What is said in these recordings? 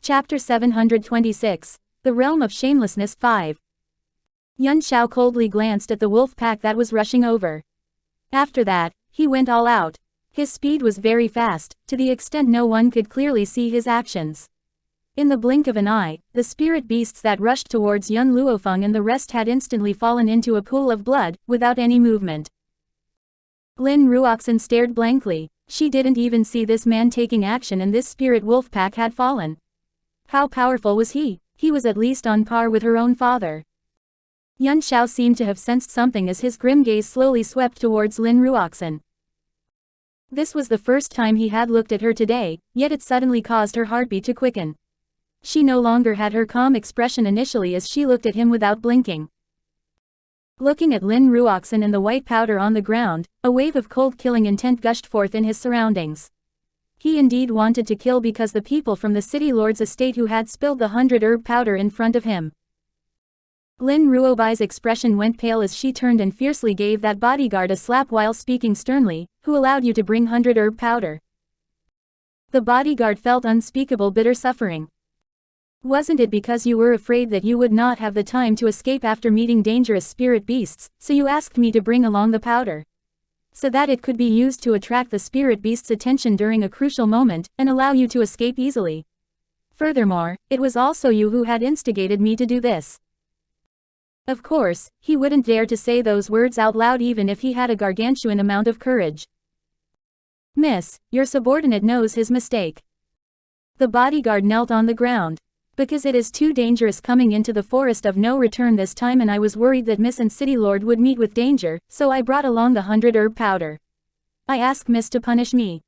Chapter 726. The Realm of Shamelessness 5. Yuan Shao coldly glanced at the wolf pack that was rushing over. After that, he went all out. His speed was very fast, to the extent no one could clearly see his actions. In the blink of an eye, the spirit beasts that rushed towards Luo Feng and the rest had instantly fallen into a pool of blood, without any movement. Lin Ruoxin stared blankly. She didn't even see this man taking action and this spirit wolf pack had fallen. How powerful was he? He was at least on par with her own father. Yuan Shao seemed to have sensed something as his grim gaze slowly swept towards Lin Ruoxin. This was the first time he had looked at her today, yet it suddenly caused her heartbeat to quicken. She no longer had her calm expression initially as she looked at him without blinking. Looking at Lin Ruoxin and the white powder on the ground, a wave of cold killing intent gushed forth in his surroundings. He indeed wanted to kill because the people from the city lord's estate who had spilled the 100-herb powder in front of him. Lin Ruobai's expression went pale as she turned and fiercely gave that bodyguard a slap while speaking sternly, "Who allowed you to bring 100-herb powder?" The bodyguard felt unspeakable bitter suffering. "Wasn't it because you were afraid that you would not have the time to escape after meeting dangerous spirit beasts, so you asked me to bring along the powder? So that it could be used to attract the spirit beast's attention during a crucial moment, and allow you to escape easily. Furthermore, it was also you who had instigated me to do this." Of course, he wouldn't dare to say those words out loud even if he had a gargantuan amount of courage. "Miss, your subordinate knows his mistake." The bodyguard knelt on the ground. "Because it is too dangerous coming into the forest of no return this time and I was worried that Miss and City Lord would meet with danger, so I brought along the 100-herb powder. I ask Miss to punish me."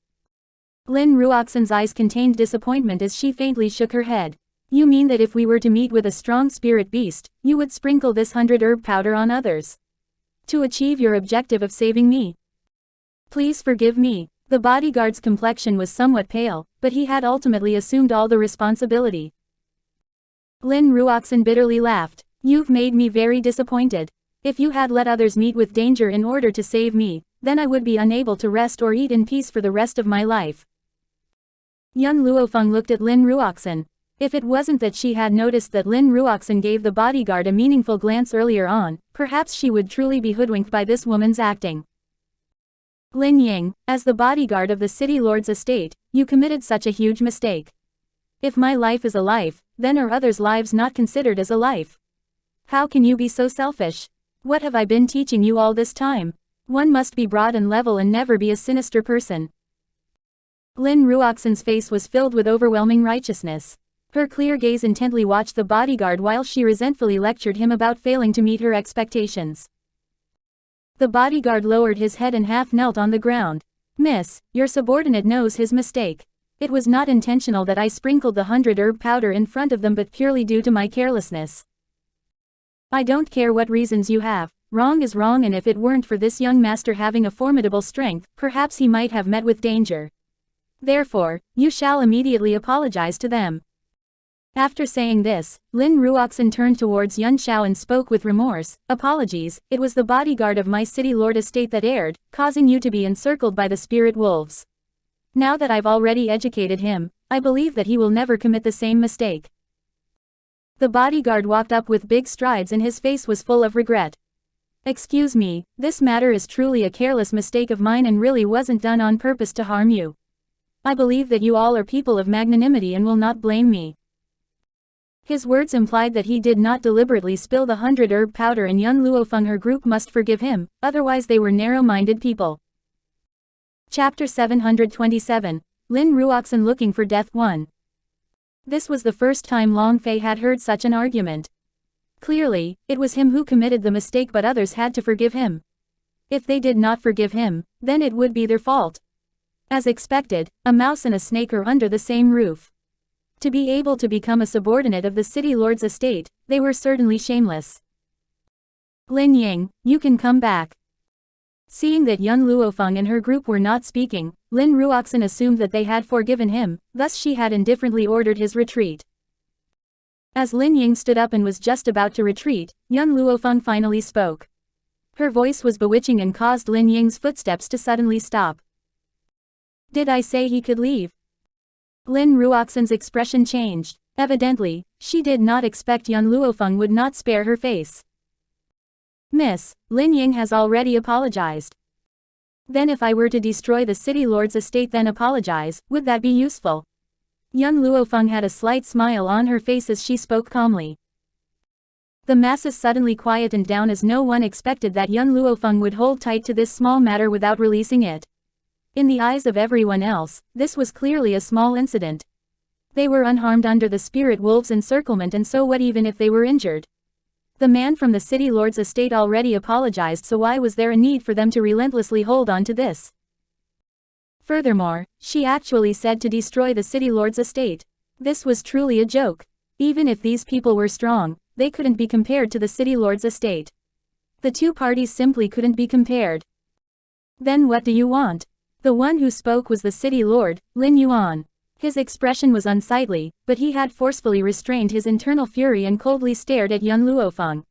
Lin Ruoxin's eyes contained disappointment as she faintly shook her head. "You mean that if we were to meet with a strong spirit beast, you would sprinkle this 100-herb powder on others? To achieve your objective of saving me? Please forgive me." The bodyguard's complexion was somewhat pale, but he had ultimately assumed all the responsibility. Lin Ruoxin bitterly laughed. "You've made me very disappointed. If you had let others meet with danger in order to save me, then I would be unable to rest or eat in peace for the rest of my life." Luo Feng looked at Lin Ruoxin. If it wasn't that she had noticed that Lin Ruoxin gave the bodyguard a meaningful glance earlier on, perhaps she would truly be hoodwinked by this woman's acting. "Lin Ying, as the bodyguard of the city lord's estate, you committed such a huge mistake. If my life is a life, then are others' lives not considered as a life? How can you be so selfish? What have I been teaching you all this time? One must be broad and level and never be a sinister person." Lin Ruoxin's face was filled with overwhelming righteousness. Her clear gaze intently watched the bodyguard while she resentfully lectured him about failing to meet her expectations. The bodyguard lowered his head and half knelt on the ground. "Miss, your subordinate knows his mistake. It was not intentional that I sprinkled the 100-herb powder in front of them but purely due to my carelessness. I don't care what reasons you have, wrong is wrong, and if it weren't for this young master having a formidable strength, perhaps he might have met with danger. Therefore, you shall immediately apologize to them." After saying this, Lin Ruoxin turned towards Yuan Shao and spoke with remorse. "Apologies, it was the bodyguard of my city lord estate that erred, causing you to be encircled by the spirit wolves. Now that I've already educated him, I believe that he will never commit the same mistake." The bodyguard walked up with big strides and his face was full of regret. "Excuse me, this matter is truly a careless mistake of mine and really wasn't done on purpose to harm you. I believe that you all are people of magnanimity and will not blame me." His words implied that he did not deliberately spill the 100-herb powder and Luo Feng. Her group must forgive him, otherwise they were narrow-minded people. Chapter 727. Lin Ruoxin looking for death 1. This was the first time Long Fei had heard such an argument. Clearly, it was him who committed the mistake but others had to forgive him. If they did not forgive him, then it would be their fault. As expected, a mouse and a snake are under the same roof. To be able to become a subordinate of the city lord's estate, they were certainly shameless. "Lin Ying, you can come back." Seeing that Luo Feng and her group were not speaking, Lin Ruoxin assumed that they had forgiven him, thus she had indifferently ordered his retreat. As Lin Ying stood up and was just about to retreat, Luo Feng finally spoke. Her voice was bewitching and caused Lin Ying's footsteps to suddenly stop. "Did I say he could leave?" Lin Ruoxin's expression changed. Evidently, she did not expect young Luo Feng would not spare her face. Miss, Lin Ying has already apologized. Then if I were to destroy the city lord's estate then apologize, would that be useful? Young Luo Feng had a slight smile on her face as she spoke calmly. The masses suddenly quietened down as no one expected that young Luo Feng would hold tight to this small matter without releasing it. In the eyes of everyone else, this was clearly a small incident. They were unharmed under the spirit wolves' encirclement, and so what even if they were injured? The man from the city lord's estate already apologized, so why was there a need for them to relentlessly hold on to this? Furthermore, she actually said to destroy the city lord's estate. This was truly a joke. Even if these people were strong, they couldn't be compared to the city lord's estate. The two parties simply couldn't be compared. Then what do you want? The one who spoke was the city lord, Lin Yuan. His expression was unsightly, but he had forcefully restrained his internal fury and coldly stared at young Luo Feng.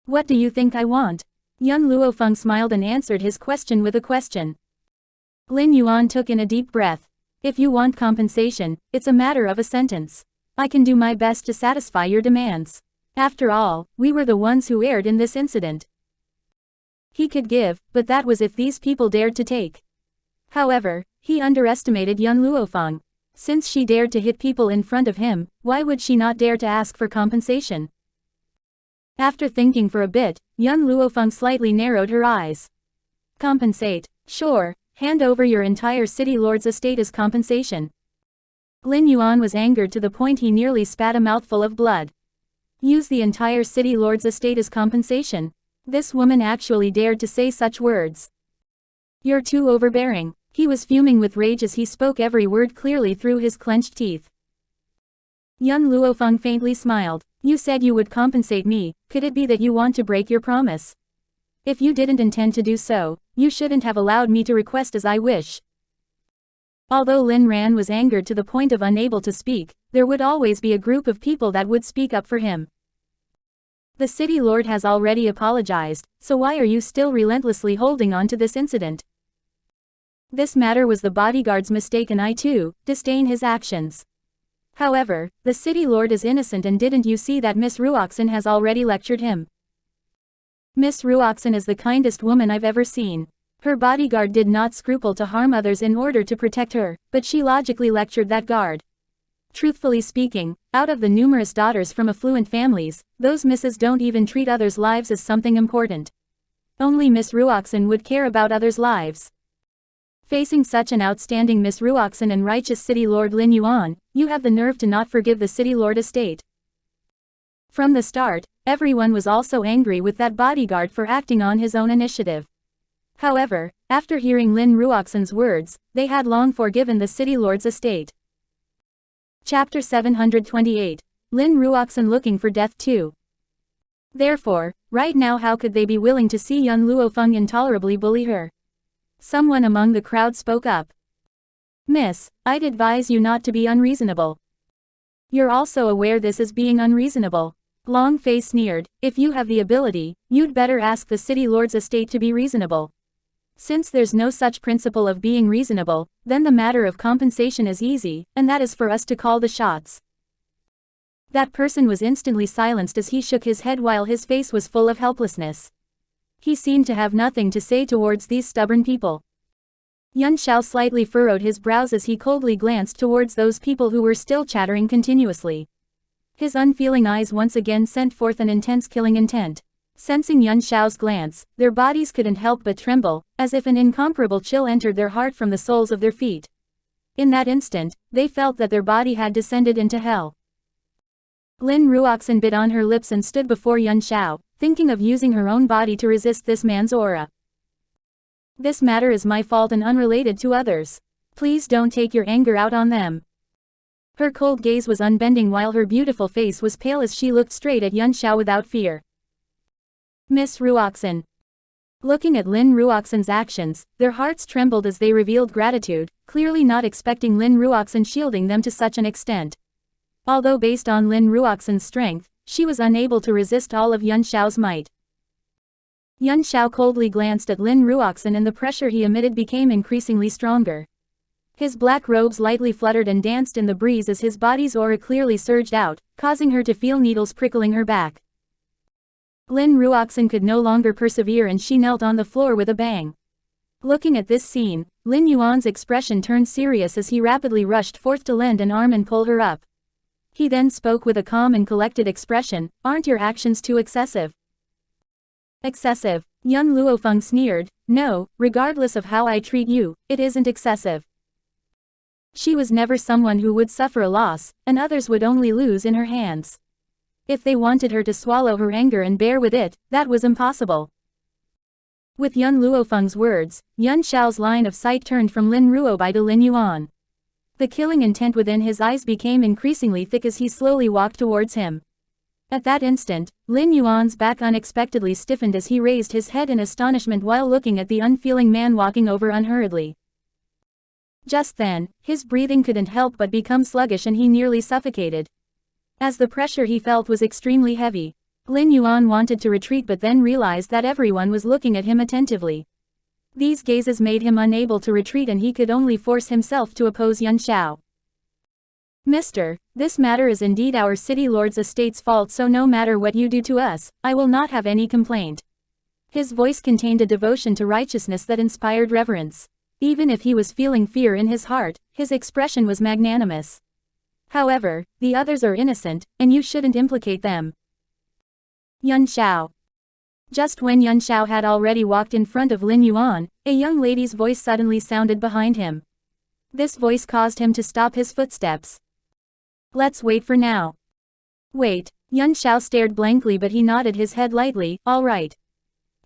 What do you think I want? Young Luo Feng smiled and answered his question with a question. Lin Yuan took in a deep breath. If you want compensation, it's a matter of a sentence. I can do my best to satisfy your demands. After all, we were the ones who erred in this incident. He could give, but that was if these people dared to take. However, he underestimated young Luo Feng. Since she dared to hit people in front of him, why would she not dare to ask for compensation? After thinking for a bit, young Luo Feng slightly narrowed her eyes. Compensate? Sure, hand over your entire city lord's estate as compensation. Lin Yuan was angered to the point he nearly spat a mouthful of blood. Use the entire city lord's estate as compensation? This woman actually dared to say such words. You're too overbearing. He was fuming with rage as he spoke every word clearly through his clenched teeth. Young Luo Feng faintly smiled. You said you would compensate me, could it be that you want to break your promise? If you didn't intend to do so, you shouldn't have allowed me to request as I wish. Although Lin Ran was angered to the point of unable to speak, there would always be a group of people that would speak up for him. The city lord has already apologized, so why are you still relentlessly holding on to this incident? This matter was the bodyguard's mistake and I too disdain his actions. However, the city lord is innocent, and didn't you see that Miss Ruoxin has already lectured him? Miss Ruoxin is the kindest woman I've ever seen. Her bodyguard did not scruple to harm others in order to protect her, but she logically lectured that guard. Truthfully speaking, out of the numerous daughters from affluent families, those misses don't even treat others' lives as something important. Only Miss Ruoxin would care about others' lives. Facing such an outstanding Miss Ruoxin and righteous city lord Lin Yuan, you have the nerve to not forgive the city lord estate. From the start, everyone was also angry with that bodyguard for acting on his own initiative. However, after hearing Lin Ruoxin's words, they had long forgiven the city lord's estate. Chapter 728. Lin Ruoxin looking for death too. Therefore, right now how could they be willing to see young Luo Feng intolerably bully her? Someone among the crowd spoke up. Miss, I'd advise you not to be unreasonable. You're also aware this is being unreasonable. Long Face sneered, if you have the ability, you'd better ask the city lord's estate to be reasonable. Since there's no such principle of being reasonable, then the matter of compensation is easy, and that is for us to call the shots. That person was instantly silenced as he shook his head while his face was full of helplessness. He seemed to have nothing to say towards these stubborn people. Yun Xiao slightly furrowed his brows as he coldly glanced towards those people who were still chattering continuously. His unfeeling eyes once again sent forth an intense killing intent. Sensing Yun Xiao's glance, their bodies couldn't help but tremble, as if an incomparable chill entered their heart from the soles of their feet. In that instant, they felt that their body had descended into hell. Lin Ruoxin bit on her lips and stood before Yun Xiao, thinking of using her own body to resist this man's aura. This matter is my fault and unrelated to others. Please don't take your anger out on them. Her cold gaze was unbending while her beautiful face was pale as she looked straight at Yun Xiao without fear. Miss Ruoxin. Looking at Lin Ruoxin's actions, their hearts trembled as they revealed gratitude, clearly not expecting Lin Ruoxin shielding them to such an extent. Although based on Lin Ruoxin's strength, she was unable to resist all of Yun Xiao's might. Yun Xiao coldly glanced at Lin Ruoxin and the pressure he emitted became increasingly stronger. His black robes lightly fluttered and danced in the breeze as his body's aura clearly surged out, causing her to feel needles prickling her back. Lin Ruoxin could no longer persevere and she knelt on the floor with a bang. Looking at this scene, Lin Yuan's expression turned serious as he rapidly rushed forth to lend an arm and pull her up. He then spoke with a calm and collected expression, "Aren't your actions too excessive?" "Excessive?" Young Luo Feng sneered. "No, regardless of how I treat you, it isn't excessive." She was never someone who would suffer a loss, and others would only lose in her hands. If they wanted her to swallow her anger and bear with it, that was impossible. With Yun Luofeng's words, Yun Xiao's line of sight turned from Lin Ruobai to Lin Yuan. The killing intent within his eyes became increasingly thick as he slowly walked towards him. At that instant, Lin Yuan's back unexpectedly stiffened as he raised his head in astonishment while looking at the unfeeling man walking over unhurriedly. Just then, his breathing couldn't help but become sluggish and he nearly suffocated. As the pressure he felt was extremely heavy, Lin Yuan wanted to retreat but then realized that everyone was looking at him attentively. These gazes made him unable to retreat and he could only force himself to oppose Yun Xiao. "Mister, this matter is indeed our city lord's estate's fault, so no matter what you do to us, I will not have any complaint." His voice contained a devotion to righteousness that inspired reverence. Even if he was feeling fear in his heart, his expression was magnanimous. "However, the others are innocent, and you shouldn't implicate them." Yun Xiao. Just when Yun Xiao had already walked in front of Lin Yuan, a young lady's voice suddenly sounded behind him. This voice caused him to stop his footsteps. "Let's wait for now." "Wait." Yun Xiao stared blankly but he nodded his head lightly, "All right."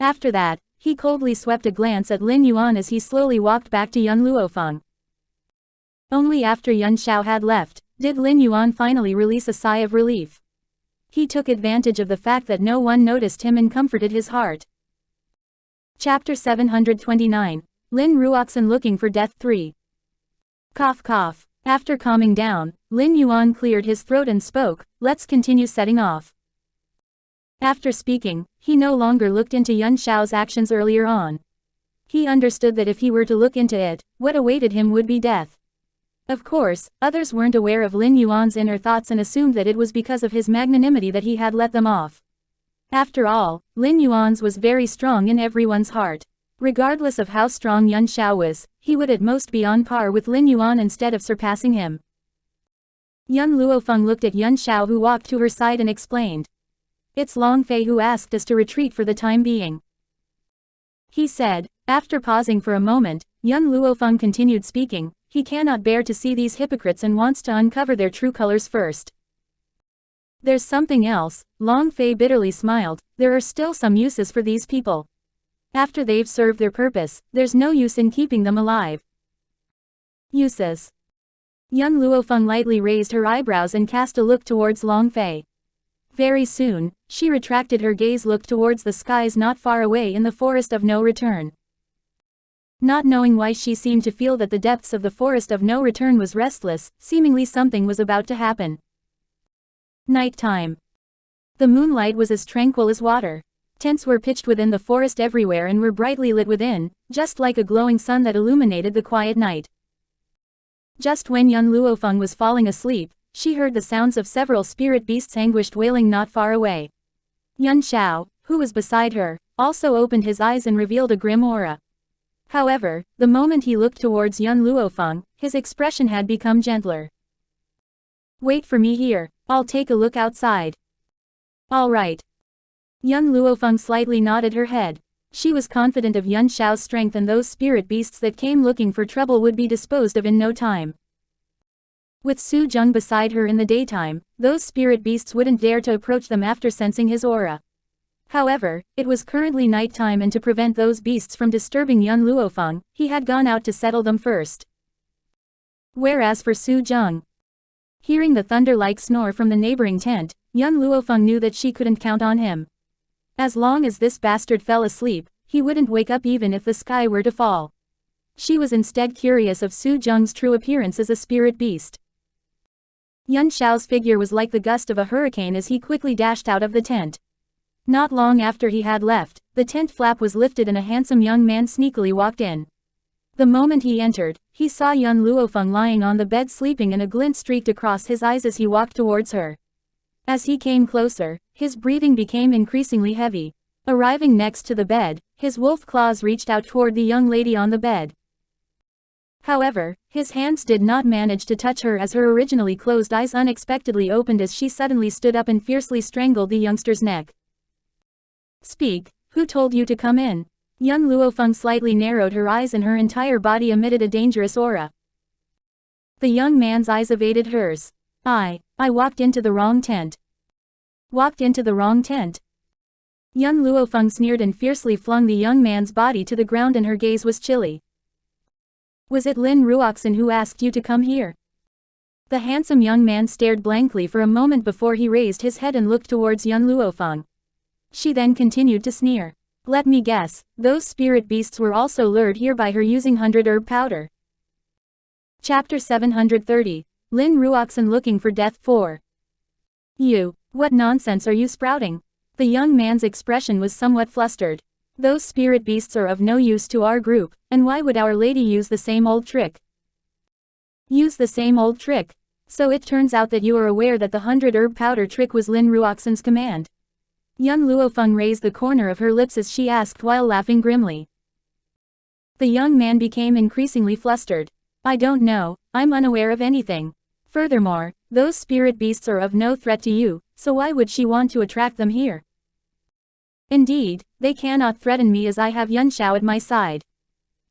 After that, he coldly swept a glance at Lin Yuan as he slowly walked back to Yun Luofeng. Only after Yun Xiao had left, did Lin Yuan finally release a sigh of relief. He took advantage of the fact that no one noticed him and comforted his heart. Chapter 729. Lin Ruoxin looking for death 3. Cough cough. After calming down, Lin Yuan cleared his throat and spoke, "Let's continue setting off." After speaking, he no longer looked into Yun Xiao's actions earlier on. He understood that if he were to look into it, what awaited him would be death. Of course, others weren't aware of Lin Yuan's inner thoughts and assumed that it was because of his magnanimity that he had let them off. After all, Lin Yuan's was very strong in everyone's heart. Regardless of how strong Yun Xiao was, he would at most be on par with Lin Yuan instead of surpassing him. Yun Luofeng looked at Yun Xiao who walked to her side and explained. "It's Long Fei who asked us to retreat for the time being," he said. After pausing for a moment, Yun Luofeng continued speaking. "He cannot bear to see these hypocrites and wants to uncover their true colors first." "There's something else," Long Fei bitterly smiled. "There are still some uses for these people. After they've served their purpose, there's no use in keeping them alive." "Uses?" Yun Luofeng lightly raised her eyebrows and cast a look towards Long Fei. Very soon, she retracted her gaze, looked towards the skies not far away in the forest of no return. Not knowing why, she seemed to feel that the depths of the forest of no return was restless, seemingly something was about to happen. Night time. The moonlight was as tranquil as water. Tents were pitched within the forest everywhere and were brightly lit within, just like a glowing sun that illuminated the quiet night. Just when Yun Luofeng was falling asleep, she heard the sounds of several spirit beasts anguished wailing not far away. Yun Xiao, who was beside her, also opened his eyes and revealed a grim aura. However, the moment he looked towards Yun Luofeng, his expression had become gentler. "Wait for me here, I'll take a look outside." "All right." Yun Luofeng slightly nodded her head. She was confident of Yun Xiao's strength and those spirit beasts that came looking for trouble would be disposed of in no time. With Su Zheng beside her in the daytime, those spirit beasts wouldn't dare to approach them after sensing his aura. However, it was currently nighttime and to prevent those beasts from disturbing Yun Luofeng, he had gone out to settle them first. Whereas for Su Zheng, hearing the thunder-like snore from the neighboring tent, Yun Luofeng knew that she couldn't count on him. As long as this bastard fell asleep, he wouldn't wake up even if the sky were to fall. She was instead curious of Su Zheng's true appearance as a spirit beast. Yun Xiao's figure was like the gust of a hurricane as he quickly dashed out of the tent. Not long after he had left, the tent flap was lifted and a handsome young man sneakily walked in. The moment he entered, he saw young Luo Feng lying on the bed sleeping, and a glint streaked across his eyes as he walked towards her. As he came closer, his breathing became increasingly heavy. Arriving next to the bed, his wolf claws reached out toward the young lady on the bed. However, his hands did not manage to touch her as her originally closed eyes unexpectedly opened as she suddenly stood up and fiercely strangled the youngster's neck. "Speak, who told you to come in?" Young Luo Feng slightly narrowed her eyes and her entire body emitted a dangerous aura. The young man's eyes evaded hers. I walked into the wrong tent." "Walked into the wrong tent?" Young Luo Feng sneered and fiercely flung the young man's body to the ground, and her gaze was chilly. "Was it Lin Ruoxin who asked you to come here?" The handsome young man stared blankly for a moment before he raised his head and looked towards young Luo Feng. She then continued to sneer. "Let me guess, those spirit beasts were also lured here by her using 100 herb powder." Chapter 730. Lin Ruoxin looking for death 4. What nonsense are you sprouting?" The young man's expression was somewhat flustered. "Those spirit beasts are of no use to our group, and why would Our Lady use the same old trick?" "Use the same old trick? So it turns out that you are aware that the 100 herb powder trick was Lin Ruoxin's command." Young Luo Feng raised the corner of her lips as she asked while laughing grimly. The young man became increasingly flustered. "I don't know, I'm unaware of anything. Furthermore, those spirit beasts are of no threat to you, so why would she want to attract them here?" "Indeed, they cannot threaten me as I have Yunxiao at my side.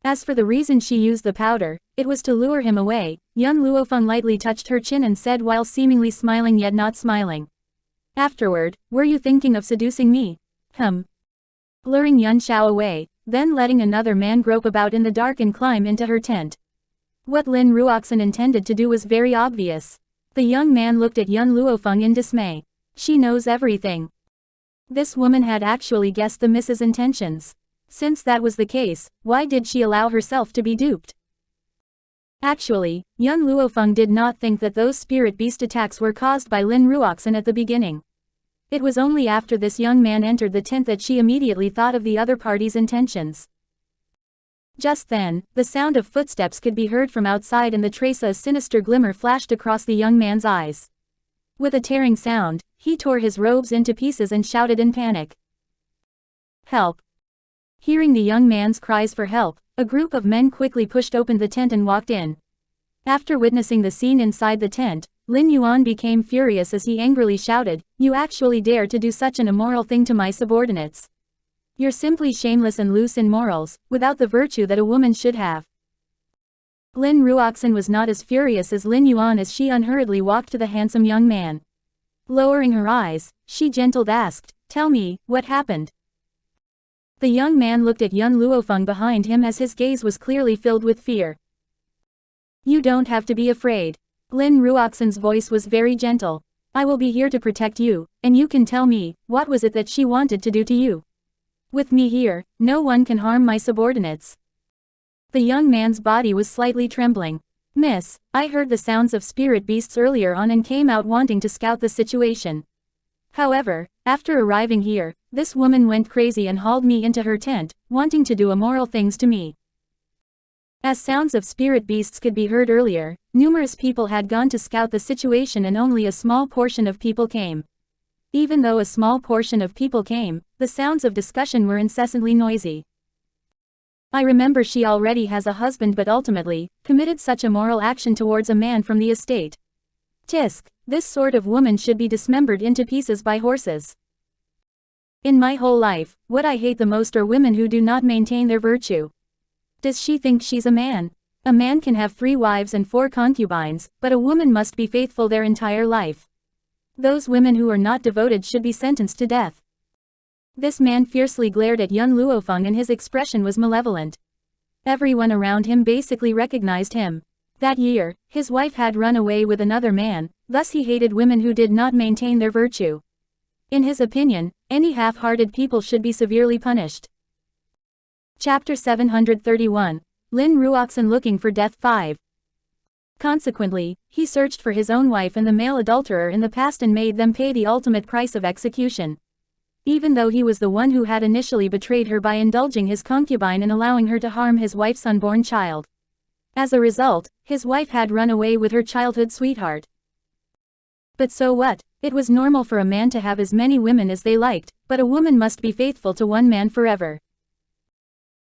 As for the reason she used the powder, it was to lure him away." Young Luo Feng lightly touched her chin and said while seemingly smiling yet not smiling. "Afterward, were you thinking of seducing me?" Luring Yunxiao away, then letting another man grope about in the dark and climb into her tent. What Lin Ruoxin intended to do was very obvious. The young man looked at young Luo Feng in dismay. She knows everything. This woman had actually guessed the Mrs. intentions. Since that was the case, why did she allow herself to be duped? Actually, young Luo Feng did not think that those spirit beast attacks were caused by Lin Ruoxin at the beginning. It was only after this young man entered the tent that she immediately thought of the other party's intentions. Just then, the sound of footsteps could be heard from outside and the trace of a sinister glimmer flashed across the young man's eyes. With a tearing sound, he tore his robes into pieces and shouted in panic. "Help!" Hearing the young man's cries for help, a group of men quickly pushed open the tent and walked in. After witnessing the scene inside the tent, Lin Yuan became furious as he angrily shouted, "You actually dare to do such an immoral thing to my subordinates. You're simply shameless and loose in morals, without the virtue that a woman should have." Lin Ruoxin was not as furious as Lin Yuan as she unhurriedly walked to the handsome young man. Lowering her eyes, she gently asked, "Tell me, what happened?" The young man looked at young Luo Feng behind him as his gaze was clearly filled with fear. "You don't have to be afraid." Lin Ruoxin's voice was very gentle. "I will be here to protect you, and you can tell me, what was it that she wanted to do to you? With me here, no one can harm my subordinates." The young man's body was slightly trembling. "Miss, I heard the sounds of spirit beasts earlier on and came out wanting to scout the situation. However, after arriving here, this woman went crazy and hauled me into her tent, wanting to do immoral things to me." As sounds of spirit beasts could be heard earlier, numerous people had gone to scout the situation and only a small portion of people came. Even though a small portion of people came, the sounds of discussion were incessantly noisy. "I remember she already has a husband but ultimately, committed such immoral action towards a man from the estate. Tisk, this sort of woman should be dismembered into pieces by horses. In my whole life, what I hate the most are women who do not maintain their virtue. Does she think she's a man? A man can have 3 wives and 4 concubines, but a woman must be faithful their entire life. Those women who are not devoted should be sentenced to death." This man fiercely glared at young Luo Feng and his expression was malevolent. Everyone around him basically recognized him. That year, his wife had run away with another man, thus he hated women who did not maintain their virtue. In his opinion, any half-hearted people should be severely punished. Chapter 731. Lin Ruoxin looking for death 5. Consequently, he searched for his own wife and the male adulterer in the past and made them pay the ultimate price of execution. even though he was the one who had initially betrayed her by indulging his concubine and allowing her to harm his wife's unborn child. As a result, his wife had run away with her childhood sweetheart. But so what? It was normal for a man to have as many women as they liked, but a woman must be faithful to one man forever.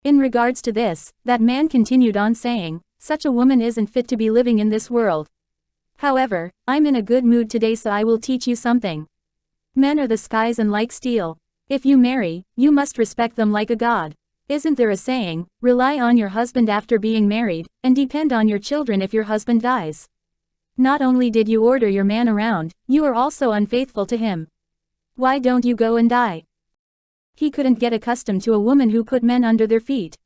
In regards to this, that man continued on saying, such a woman isn't fit to be living in this world. However, I'm in a good mood today, so I will teach you something. Men are the skies and like steel. If you marry, you must respect them like a god. Isn't there a saying, rely on your husband after being married, and depend on your children if your husband dies? Not only did you order your man around, you are also unfaithful to him. Why don't you go and die? He couldn't get accustomed to a woman who put men under their feet.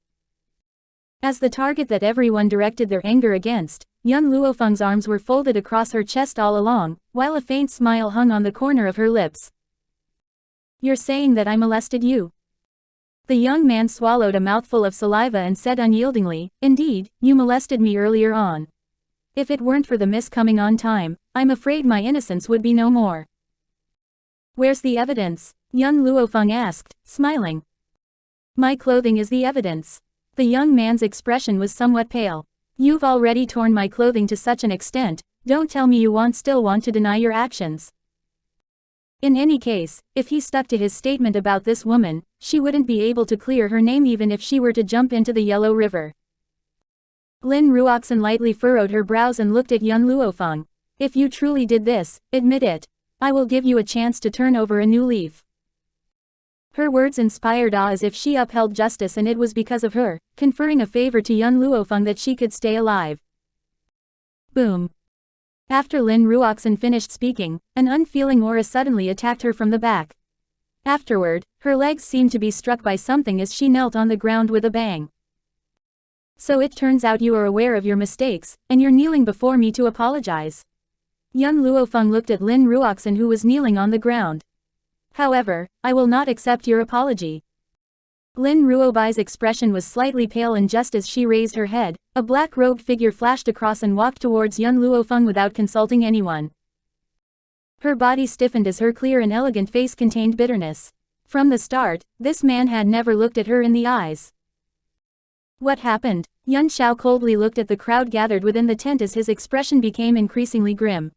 As the target that everyone directed their anger against, young Luo Feng's arms were folded across her chest all along, while a faint smile hung on the corner of her lips. You're saying that I molested you? The young man swallowed a mouthful of saliva and said unyieldingly, indeed, you molested me earlier on. If it weren't for the miss coming on time, I'm afraid my innocence would be no more. Where's the evidence? Young Luo Feng asked, smiling. My clothing is the evidence. The young man's expression was somewhat pale. You've already torn my clothing to such an extent, don't tell me you still want to deny your actions. In any case, if he stuck to his statement about this woman, she wouldn't be able to clear her name even if she were to jump into the Yellow River. Lin Ruoxin lightly furrowed her brows and looked at young Luo Feng. If you truly did this, admit it. I will give you a chance to turn over a new leaf. Her words inspired awe as if she upheld justice and it was because of her, conferring a favor to young Luo Feng that she could stay alive. Boom. After Lin Ruoxin finished speaking, an unfeeling aura suddenly attacked her from the back. Afterward, her legs seemed to be struck by something as she knelt on the ground with a bang. So it turns out you are aware of your mistakes, and you're kneeling before me to apologize. Young Luo Feng looked at Lin Ruoxin who was kneeling on the ground. However, I will not accept your apology. Lin Ruobai's expression was slightly pale and just as she raised her head, a black-robed figure flashed across and walked towards young Luo Feng without consulting anyone. Her body stiffened as her clear and elegant face contained bitterness. From the start, this man had never looked at her in the eyes. What happened? Yun Xiao coldly looked at the crowd gathered within the tent as his expression became increasingly grim.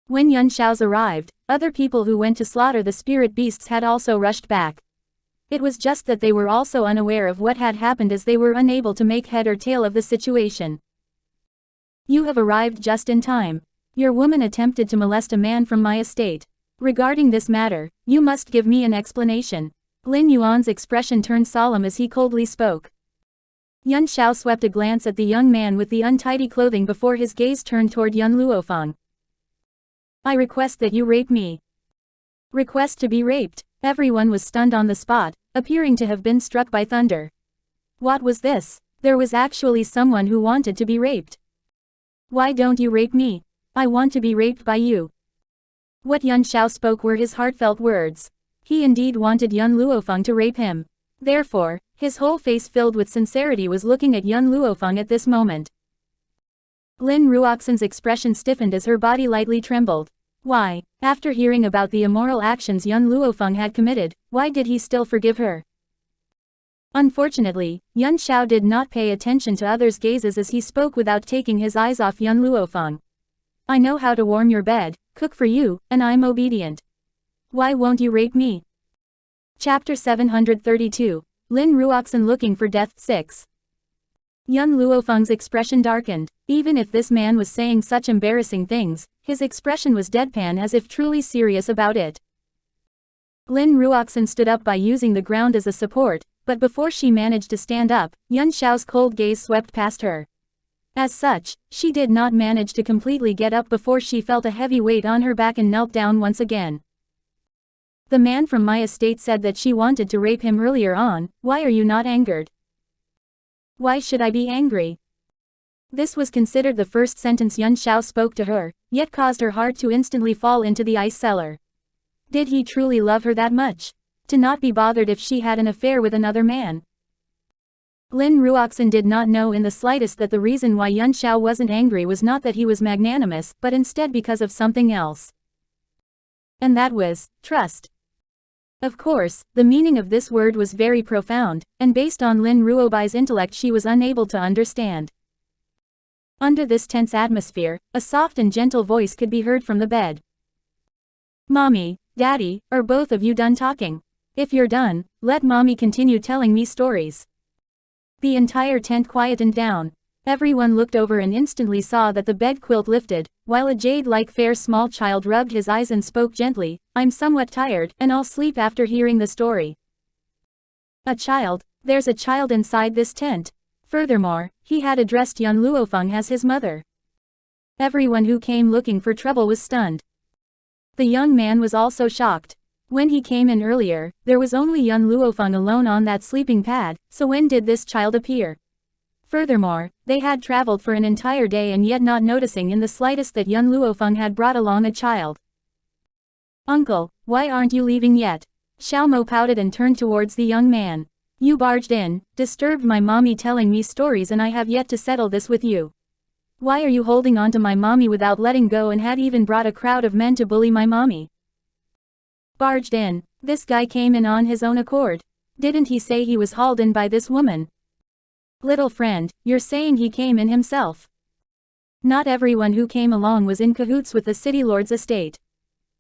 When Yun Xiao's arrived, other people who went to slaughter the spirit beasts had also rushed back. It was just that they were also unaware of what had happened as they were unable to make head or tail of the situation. You have arrived just in time. Your woman attempted to molest a man from my estate. Regarding this matter, you must give me an explanation. Lin Yuan's expression turned solemn as he coldly spoke. Yun Xiao swept a glance at the young man with the untidy clothing before his gaze turned toward young Luo Feng. I request that you rape me. Request to be raped. Everyone was stunned on the spot, appearing to have been struck by thunder. What was this? There was actually someone who wanted to be raped. Why don't you rape me? I want to be raped by you. What Yun Xiao spoke were his heartfelt words. He indeed wanted young Luo Feng to rape him. Therefore, his whole face filled with sincerity was looking at young Luo Feng at this moment. Lin Ruoxin's expression stiffened as her body lightly trembled. Why, after hearing about the immoral actions young Luo Feng had committed, why did he still forgive her? Unfortunately, Yun Xiao did not pay attention to others' gazes as he spoke without taking his eyes off young Luo Feng. I know how to warm your bed, cook for you, and I'm obedient. Why won't you rape me? Chapter 732, Lin Ruoxin looking for death 6. Young Luo Feng's expression darkened. Even if this man was saying such embarrassing things, his expression was deadpan as if truly serious about it. Lin Ruoxin stood up by using the ground as a support, but before she managed to stand up, Yun Xiao's cold gaze swept past her. As such, she did not manage to completely get up before she felt a heavy weight on her back and knelt down once again. The man from my estate said that she wanted to rape him earlier on. Why are you not angered? Why should I be angry? This was considered the first sentence Yun Xiao spoke to her, yet caused her heart to instantly fall into the ice cellar. Did he truly love her that much? To not be bothered if she had an affair with another man? Lin Ruoxin did not know in the slightest that the reason why Yun Xiao wasn't angry was not that he was magnanimous, but instead because of something else. And that was trust. Of course, the meaning of this word was very profound, and based on Lin Ruobai's intellect she was unable to understand. Under this tense atmosphere, a soft and gentle voice could be heard from the bed. Mommy, Daddy, are both of you done talking? If you're done, let Mommy continue telling me stories. The entire tent quietened down. Everyone looked over and instantly saw that the bed quilt lifted, while a jade-like fair small child rubbed his eyes and spoke gently, I'm somewhat tired, and I'll sleep after hearing the story. A child? There's a child inside this tent. Furthermore, he had addressed young Luo Feng as his mother. Everyone who came looking for trouble was stunned. The young man was also shocked. When he came in earlier, there was only young Luo Feng alone on that sleeping pad, so when did this child appear? Furthermore, they had traveled for an entire day and yet not noticing in the slightest that young Luo Feng had brought along a child. Uncle, why aren't you leaving yet? Xiao Mo pouted and turned towards the young man. You barged in, disturbed my mommy telling me stories, and I have yet to settle this with you. Why are you holding on to my mommy without letting go and had even brought a crowd of men to bully my mommy? Barged in? This guy came in on his own accord. Didn't he say he was hauled in by this woman? Little friend, you're saying he came in himself. Not everyone who came along was in cahoots with the city lord's estate.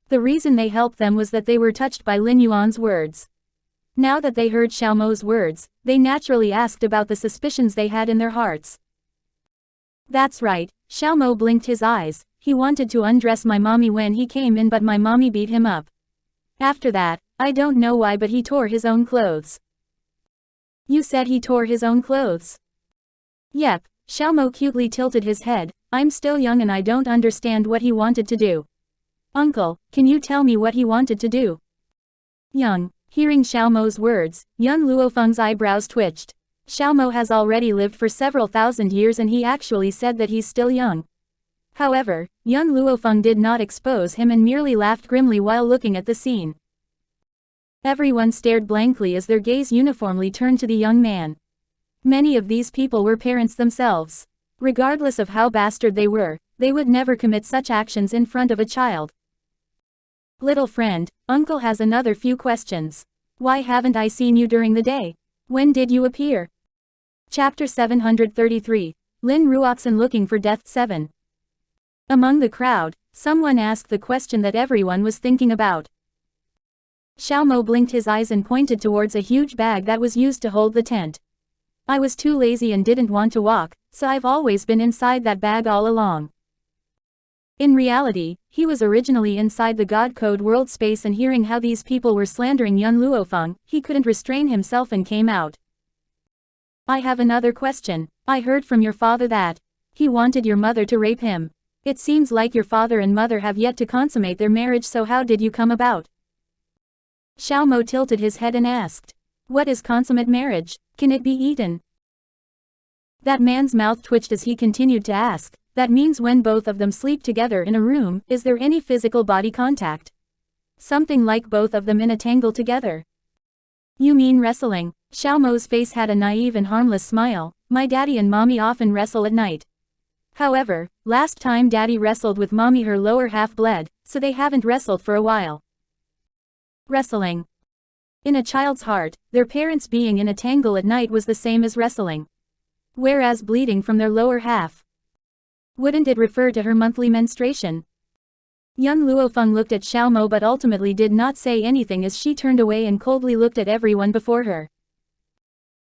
The reason they helped them was that they were touched by Lin Yuan's words. Now that they heard Xiao Mo's words, they naturally asked about the suspicions they had in their hearts. That's right, Xiao Mo blinked his eyes. He wanted to undress my mommy when he came in, but my mommy beat him up. After that, I don't know why, but he tore his own clothes. You said he tore his own clothes? Yep, Xiao Mo cutely tilted his head. I'm still young and I don't understand what he wanted to do. Uncle, can you tell me what he wanted to do? Young. Hearing Xiao Mo's words, young Luo Feng's eyebrows twitched. Xiao Mo has already lived for several thousand years and he actually said that he's still young. However, young Luo Feng did not expose him and merely laughed grimly while looking at the scene. Everyone stared blankly as their gaze uniformly turned to the young man. Many of these people were parents themselves. Regardless of how bastard they were, they would never commit such actions in front of a child. Little friend, Uncle has another few questions. Why haven't I seen you during the day? When did you appear? Chapter 733, Lin Ruoxin looking for death 7. Among the crowd, someone asked the question that everyone was thinking about. Xiao Mo blinked his eyes and pointed towards a huge bag that was used to hold the tent. I was too lazy and didn't want to walk, so I've always been inside that bag all along. In reality, he was originally inside the God Code world space, and hearing how these people were slandering young Luo Feng, he couldn't restrain himself and came out. I have another question. I heard from your father that he wanted your mother to rape him. It seems like your father and mother have yet to consummate their marriage, so how did you come about? Xiao Mo tilted his head and asked. What is consummate marriage? Can it be eaten? That man's mouth twitched as he continued to ask. That means when both of them sleep together in a room, is there any physical body contact? Something like both of them in a tangle together. You mean wrestling? Xiao Mo's face had a naive and harmless smile. My daddy and mommy often wrestle at night. However, last time daddy wrestled with mommy her lower half bled, so they haven't wrestled for a while. Wrestling. In a child's heart, their parents being in a tangle at night was the same as wrestling. Whereas bleeding from their lower half. Wouldn't it refer to her monthly menstruation? Young Luo Feng looked at Xiao Mo but ultimately did not say anything as she turned away and coldly looked at everyone before her.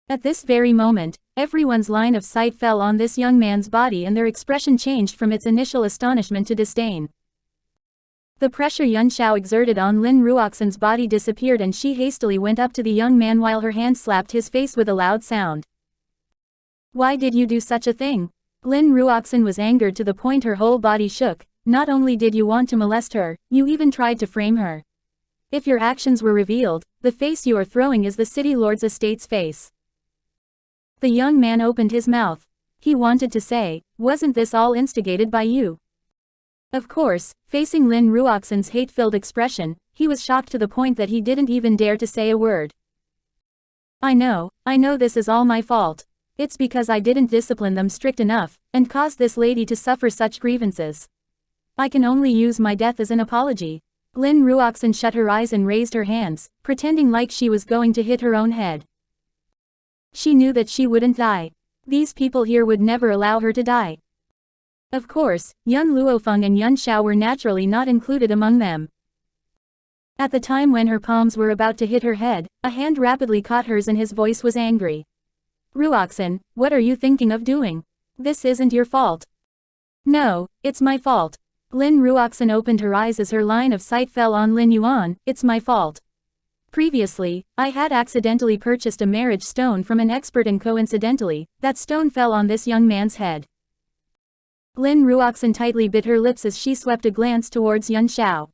At this very moment, everyone's line of sight fell on this young man's body and their expression changed from its initial astonishment to disdain. The pressure Yun Xiao exerted on Lin Ruoxin's body disappeared and she hastily went up to the young man while her hand slapped his face with a loud sound. Why did you do such a thing? Lin Ruoxin was angered to the point her whole body shook. Not only did you want to molest her, you even tried to frame her. If your actions were revealed, the face you are throwing is the city lord's estate's face. The young man opened his mouth. He wanted to say, wasn't this all instigated by you? Of course, facing Lin Ruoxin's hate-filled expression, he was shocked to the point that he didn't even dare to say a word. I know this is all my fault. It's because I didn't discipline them strict enough, and caused this lady to suffer such grievances. I can only use my death as an apology. Lin Ruoxin shut her eyes and raised her hands, pretending like she was going to hit her own head. She knew that she wouldn't die. These people here would never allow her to die. Of course, young Luo Feng and Yuan Xiao were naturally not included among them. At the time when her palms were about to hit her head, a hand rapidly caught hers and his voice was angry. Ruoxin, what are you thinking of doing? This isn't your fault. No, it's my fault. Lin Ruoxin opened her eyes as her line of sight fell on Lin Yuan. It's my fault. Previously, I had accidentally purchased a marriage stone from an expert and coincidentally, that stone fell on this young man's head. Lin Ruoxin tightly bit her lips as she swept a glance towards Yuan Xiao.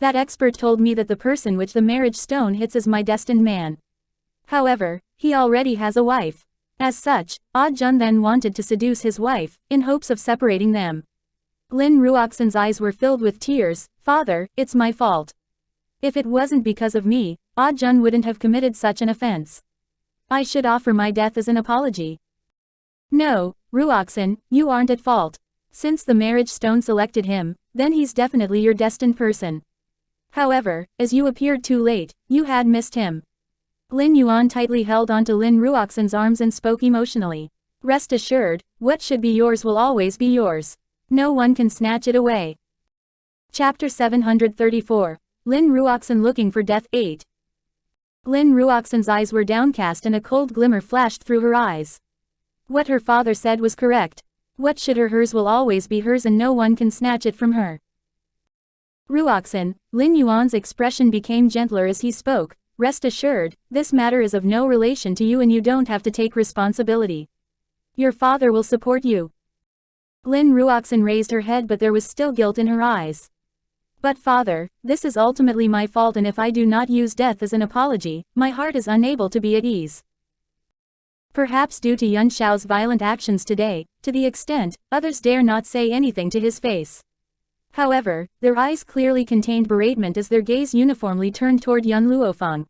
That expert told me that the person which the marriage stone hits is my destined man. However, he already has a wife. As such, Ah Jun then wanted to seduce his wife, in hopes of separating them. Lin Ruoxin's eyes were filled with tears. Father, it's my fault. If it wasn't because of me, Ah Jun wouldn't have committed such an offense. I should offer my death as an apology. No, Ruoxin, you aren't at fault. Since the marriage stone selected him, then he's definitely your destined person. However, as you appeared too late, you had missed him. Lin Yuan tightly held onto Lin Ruoxin's arms and spoke emotionally. Rest assured, what should be yours will always be yours. No one can snatch it away. Chapter 734. Lin Ruoxin looking for death 8. Lin Ruoxin's eyes were downcast and a cold glimmer flashed through her eyes. What her father said was correct. What should hers will always be hers and no one can snatch it from her. Ruoxin, Lin Yuan's expression became gentler as he spoke. Rest assured, this matter is of no relation to you and you don't have to take responsibility. Your father will support you. Lin Ruoxin raised her head but there was still guilt in her eyes. But father, this is ultimately my fault and if I do not use death as an apology, my heart is unable to be at ease. Perhaps due to Yuan Xiao's violent actions today, to the extent, others dare not say anything to his face. However, their eyes clearly contained beratement as their gaze uniformly turned toward young Luo Feng.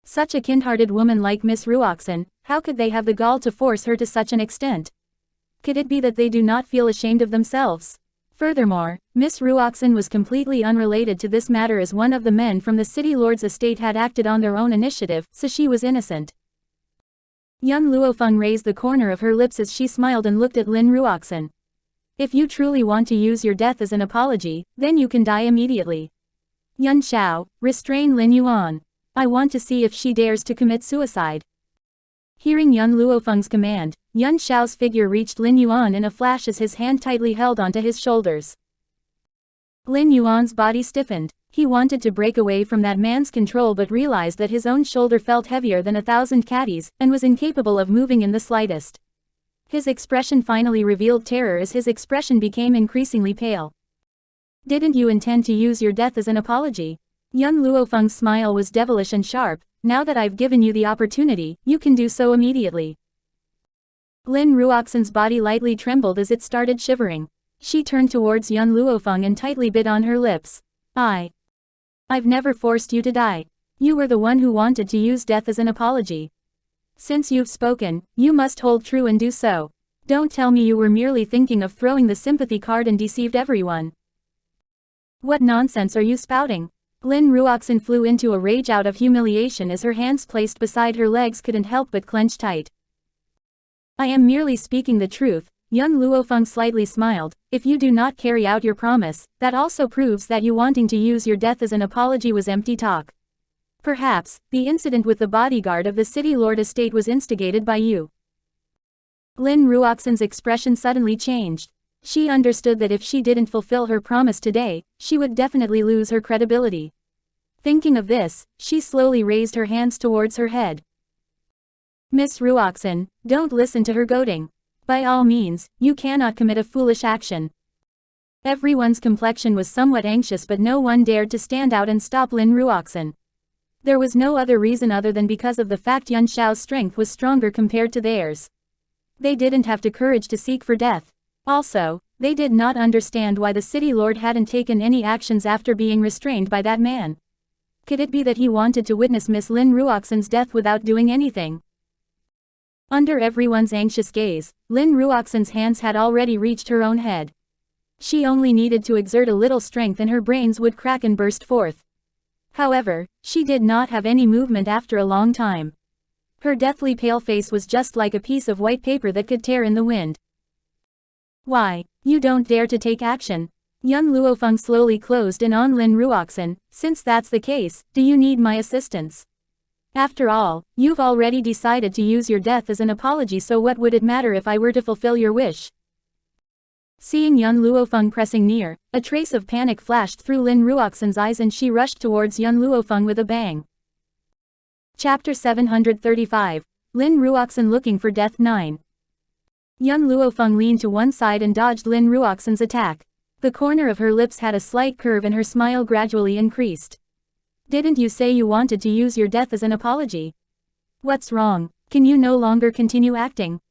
Such a kind-hearted woman like Miss Ruoxin, how could they have the gall to force her to such an extent? Could it be that they do not feel ashamed of themselves? Furthermore, Miss Ruoxin was completely unrelated to this matter as one of the men from the city lord's estate had acted on their own initiative, so she was innocent. Young Luo Feng raised the corner of her lips as she smiled and looked at Lin Ruoxin. If you truly want to use your death as an apology, then you can die immediately. Yuan Xiao, restrain Lin Yuan. I want to see if she dares to commit suicide. Hearing young Luo Feng's command, Yuan Xiao's figure reached Lin Yuan in a flash as his hand tightly held onto his shoulders. Lin Yuan's body stiffened. He wanted to break away from that man's control but realized that his own shoulder felt heavier than 1,000 catties, and was incapable of moving in the slightest. His expression finally revealed terror as his expression became increasingly pale. Didn't you intend to use your death as an apology? Young Luo Feng's smile was devilish and sharp. Now that I've given you the opportunity, you can do so immediately. Lin Ruoxin's body lightly trembled as it started shivering. She turned towards young Luo Feng and tightly bit on her lips. I've never forced you to die. You were the one who wanted to use death as an apology. Since you've spoken, you must hold true and do so. Don't tell me you were merely thinking of throwing the sympathy card and deceived everyone. What nonsense are you spouting? Lin Ruoxin flew into a rage out of humiliation as her hands placed beside her legs couldn't help but clench tight. I am merely speaking the truth. Young Luo Feng slightly smiled. If you do not carry out your promise, that also proves that you wanting to use your death as an apology was empty talk. Perhaps, the incident with the bodyguard of the city lord estate was instigated by you. Lin Ruoxin's expression suddenly changed. She understood that if she didn't fulfill her promise today, she would definitely lose her credibility. Thinking of this, she slowly raised her hands towards her head. Miss Ruoxin, don't listen to her goading. By all means, you cannot commit a foolish action. Everyone's complexion was somewhat anxious but no one dared to stand out and stop Lin Ruoxin. There was no other reason other than because of the fact Yuan Xiao's strength was stronger compared to theirs. They didn't have the courage to seek for death. Also, they did not understand why the city lord hadn't taken any actions after being restrained by that man. Could it be that he wanted to witness Miss Lin Ruoxin's death without doing anything? Under everyone's anxious gaze, Lin Ruoxin's hands had already reached her own head. She only needed to exert a little strength and her brains would crack and burst forth. However, she did not have any movement after a long time. Her deathly pale face was just like a piece of white paper that could tear in the wind. Why, you don't dare to take action? Young Luo Feng slowly closed in on Lin Ruoxin. Since that's the case, do you need my assistance? After all, you've already decided to use your death as an apology, so what would it matter if I were to fulfill your wish? Seeing Yun Luofeng pressing near, a trace of panic flashed through Lin Ruoxin's eyes and she rushed towards Yun Luofeng with a bang. Chapter 735. Lin Ruoxin looking for death 9. Yun Luofeng leaned to one side and dodged Lin Ruoxin's attack. The corner of her lips had a slight curve and her smile gradually increased. Didn't you say you wanted to use your death as an apology? What's wrong? Can you no longer continue acting?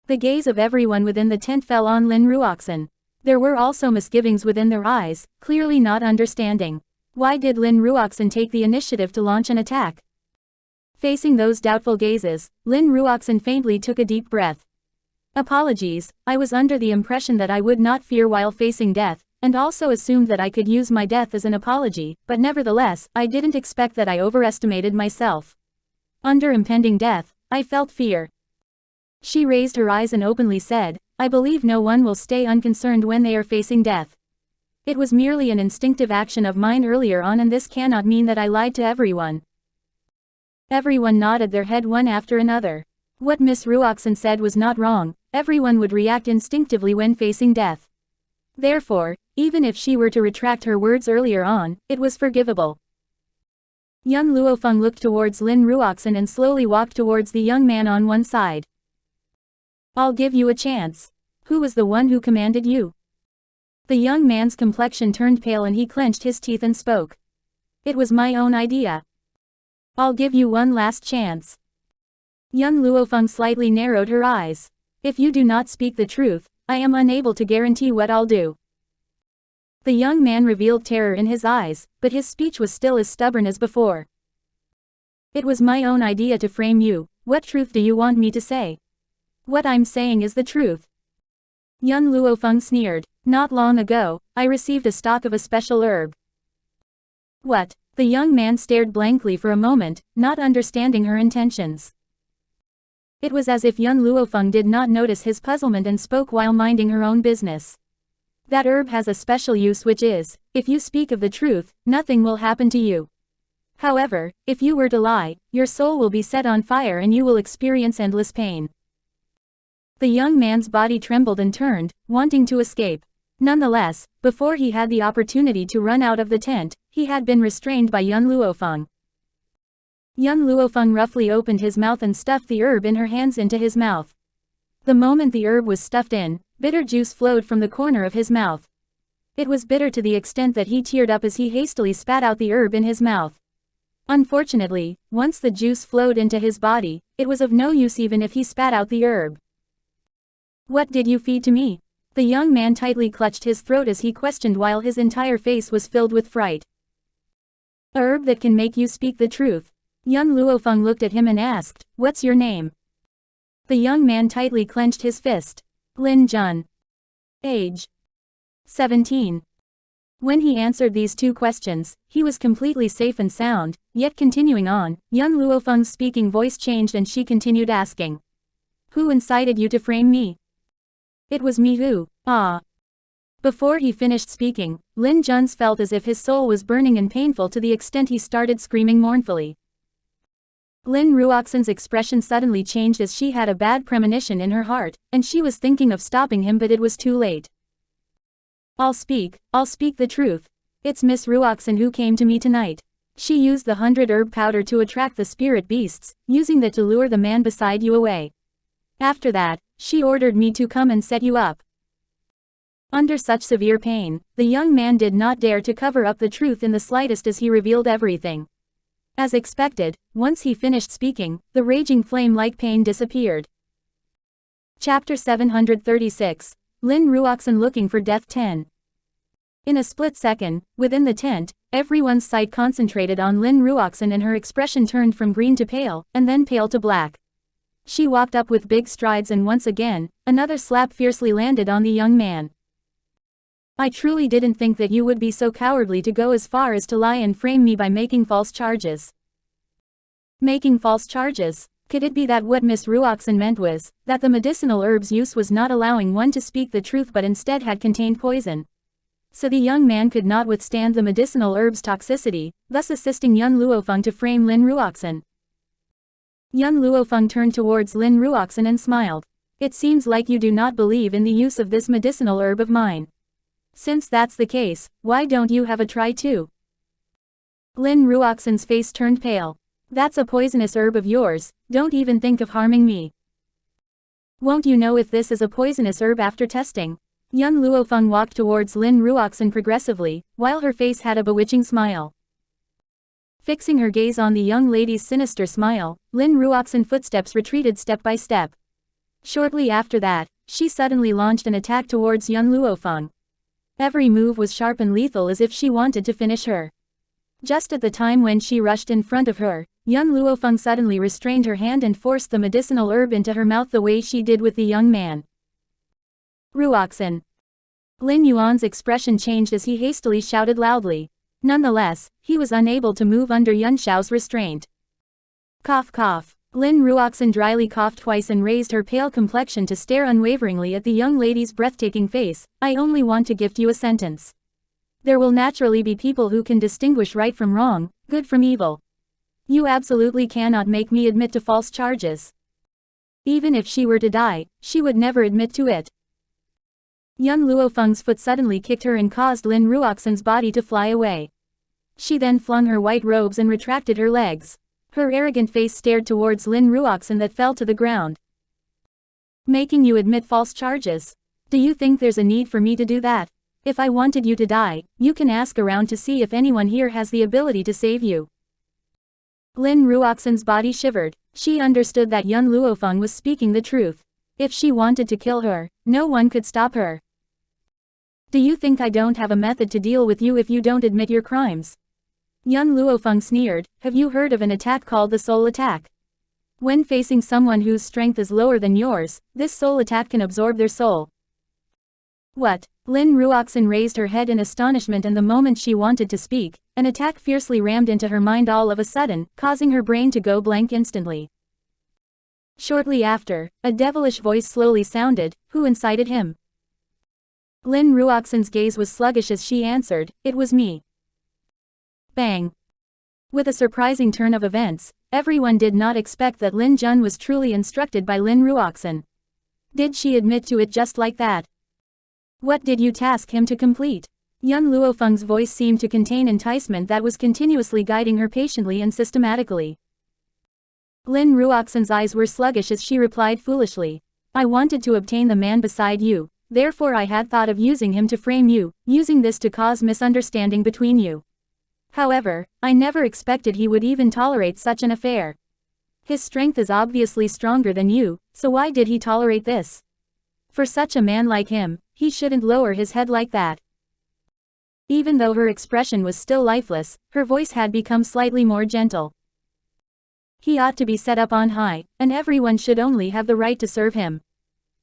The gaze of everyone within the tent fell on Lin Ruoxin. There were also misgivings within their eyes, clearly not understanding. Why did Lin Ruoxin take the initiative to launch an attack? Facing those doubtful gazes, Lin Ruoxin faintly took a deep breath. Apologies, I was under the impression that I would not fear while facing death, and also assumed that I could use my death as an apology, but nevertheless, I didn't expect that I overestimated myself. Under impending death, I felt fear. She raised her eyes and openly said, I believe no one will stay unconcerned when they are facing death. It was merely an instinctive action of mine earlier on, and this cannot mean that I lied to everyone. Everyone nodded their head one after another. What Miss Ruoxin said was not wrong, everyone would react instinctively when facing death. Therefore, even if she were to retract her words earlier on, it was forgivable. Young Luofeng looked towards Lin Ruoxin and slowly walked towards the young man on one side. I'll give you a chance. Who was the one who commanded you? The young man's complexion turned pale and he clenched his teeth and spoke. It was my own idea. I'll give you one last chance. Young Luofeng slightly narrowed her eyes. If you do not speak the truth, I am unable to guarantee what I'll do. The young man revealed terror in his eyes, but his speech was still as stubborn as before. It was my own idea to frame you. What truth do you want me to say? What I'm saying is the truth. Yun Luofeng sneered. Not long ago, I received a stock of a special herb. What? The young man stared blankly for a moment, not understanding her intentions. It was as if Yun Luofeng did not notice his puzzlement and spoke while minding her own business. That herb has a special use, which is, if you speak of the truth, nothing will happen to you. However, if you were to lie, your soul will be set on fire and you will experience endless pain. The young man's body trembled and turned, wanting to escape. Nonetheless, before he had the opportunity to run out of the tent, he had been restrained by Yun Luofeng. Yun Luofeng roughly opened his mouth and stuffed the herb in her hands into his mouth. The moment the herb was stuffed in, bitter juice flowed from the corner of his mouth. It was bitter to the extent that he teared up as he hastily spat out the herb in his mouth. Unfortunately, once the juice flowed into his body, it was of no use even if he spat out the herb. What did you feed to me? The young man tightly clutched his throat as he questioned while his entire face was filled with fright. A herb that can make you speak the truth. Young Luofeng looked at him and asked, What's your name? The young man tightly clenched his fist. Lin Jun. Age. 17. When he answered these two questions, he was completely safe and sound, yet continuing on, Young Luofeng's speaking voice changed and she continued asking. Who incited you to frame me? It was me who, Before he finished speaking, Lin Jun's felt as if his soul was burning and painful to the extent he started screaming mournfully. Lin Ruoxin's expression suddenly changed as she had a bad premonition in her heart, and she was thinking of stopping him, but it was too late. I'll speak the truth. It's Miss Ruoxin who came to me tonight. She used the 100 herb powder to attract the spirit beasts, using that to lure the man beside you away. After that, she ordered me to come and set you up. Under such severe pain, the young man did not dare to cover up the truth in the slightest as he revealed everything. As expected, once he finished speaking, the raging flame-like pain disappeared. Chapter 736. Lin Ruoxin looking for death 10. In a split second, within the tent, everyone's sight concentrated on Lin Ruoxin and her expression turned from green to pale, and then pale to black. She walked up with big strides and once again, another slap fiercely landed on the young man. I truly didn't think that you would be so cowardly to go as far as to lie and frame me by making false charges. Making false charges? Could it be that what Miss Ruoxin meant was, that the medicinal herb's use was not allowing one to speak the truth but instead had contained poison? So the young man could not withstand the medicinal herb's toxicity, thus assisting young Luo Feng to frame Lin Ruoxin. Young Luo Feng turned towards Lin Ruoxin and smiled. It seems like you do not believe in the use of this medicinal herb of mine. Since that's the case, why don't you have a try too? Lin Ruoxin's face turned pale. That's a poisonous herb of yours, don't even think of harming me. Won't you know if this is a poisonous herb after testing? Young Luo Feng walked towards Lin Ruoxin progressively, while her face had a bewitching smile. Fixing her gaze on the young lady's sinister smile, Lin Ruoxin's footsteps retreated step by step. Shortly after that, she suddenly launched an attack towards young Luo Feng. Every move was sharp and lethal as if she wanted to finish her. Just at the time when she rushed in front of her, young Luo Feng suddenly restrained her hand and forced the medicinal herb into her mouth the way she did with the young man. Ruoxin. Lin Yuan's expression changed as he hastily shouted loudly. Nonetheless, he was unable to move under Yun Xiao's restraint. Cough cough. Lin Ruoxin dryly coughed twice and raised her pale complexion to stare unwaveringly at the young lady's breathtaking face. I only want to gift you a sentence. There will naturally be people who can distinguish right from wrong, good from evil. You absolutely cannot make me admit to false charges. Even if she were to die, she would never admit to it. Young Luo Feng's foot suddenly kicked her and caused Lin Ruoxin's body to fly away. She then flung her white robes and retracted her legs. Her arrogant face stared towards Lin Ruoxin that fell to the ground. Making you admit false charges? Do you think there's a need for me to do that? If I wanted you to die, you can ask around to see if anyone here has the ability to save you. Lin Ruoxin's body shivered. She understood that young Luo Feng was speaking the truth. If she wanted to kill her, no one could stop her. Do you think I don't have a method to deal with you if you don't admit your crimes? Young Luo Feng sneered. Have you heard of an attack called the soul attack? When facing someone whose strength is lower than yours, this soul attack can absorb their soul. What? Lin Ruoxin raised her head in astonishment, and the moment she wanted to speak, an attack fiercely rammed into her mind all of a sudden, causing her brain to go blank instantly. Shortly after, a devilish voice slowly sounded. Who incited him? Lin Ruoxin's gaze was sluggish as she answered, it was me. Bang. With a surprising turn of events, everyone did not expect that Lin Jun was truly instructed by Lin Ruoxin. Did she admit to it just like that? What did you task him to complete? Young Luo Feng's voice seemed to contain enticement that was continuously guiding her patiently and systematically. Lin Ruoxin's eyes were sluggish as she replied foolishly. I wanted to obtain the man beside you, therefore I had thought of using him to frame you, using this to cause misunderstanding between you. However, I never expected he would even tolerate such an affair. His strength is obviously stronger than you, so why did he tolerate this? For such a man like him, he shouldn't lower his head like that. Even though her expression was still lifeless, her voice had become slightly more gentle. He ought to be set up on high, and everyone should only have the right to serve him.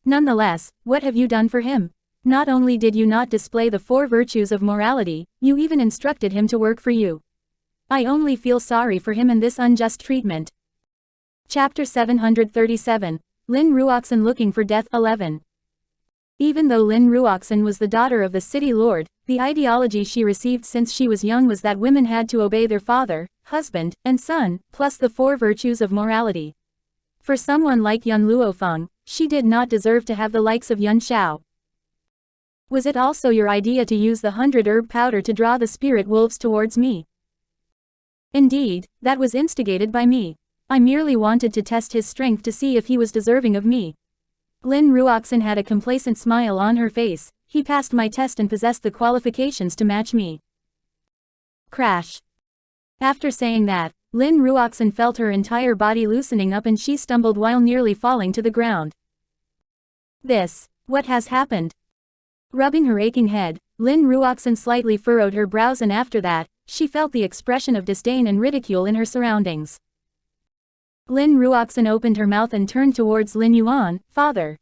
Nonetheless, what have you done for him? Not only did you not display the 4 virtues of morality, you even instructed him to work for you. I only feel sorry for him and this unjust treatment. Chapter 737, Lin Ruoxin looking for death 11. Even though Lin Ruoxin was the daughter of the city lord, the ideology she received since she was young was that women had to obey their father, husband, and son, plus the 4 virtues of morality. For someone like young Luo Feng, she did not deserve to have the likes of Yun Xiao. Was it also your idea to use the 100 herb powder to draw the spirit wolves towards me? Indeed, that was instigated by me. I merely wanted to test his strength to see if he was deserving of me. Lin Ruoxin had a complacent smile on her face. He passed my test and possessed the qualifications to match me. Crash. After saying that, Lin Ruoxin felt her entire body loosening up and she stumbled while nearly falling to the ground. What has happened? Rubbing her aching head, Lin Ruoxin slightly furrowed her brows, and after that, she felt the expression of disdain and ridicule in her surroundings. Lin Ruoxin opened her mouth and turned towards Lin Yuan, father.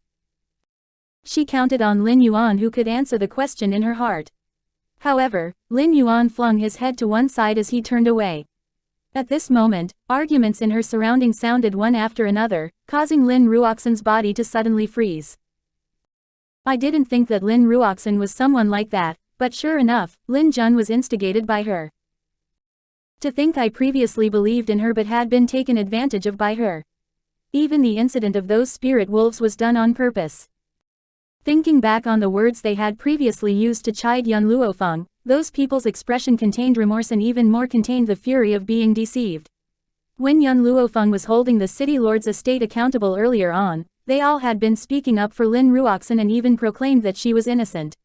She counted on Lin Yuan, who could answer the question in her heart. However, Lin Yuan flung his head to one side as he turned away. At this moment, arguments in her surroundings sounded one after another, causing Lin Ruoxan's body to suddenly freeze. I didn't think that Lin Ruoxan was someone like that, but sure enough, Lin Jun was instigated by her. To think I previously believed in her but had been taken advantage of by her. Even the incident of those spirit wolves was done on purpose. Thinking back on the words they had previously used to chide young Luo Feng, those people's expression contained remorse and even more contained the fury of being deceived. When Yun Luo Feng was holding the city lord's estate accountable earlier on, they all had been speaking up for Lin Ruoxan and even proclaimed that she was innocent.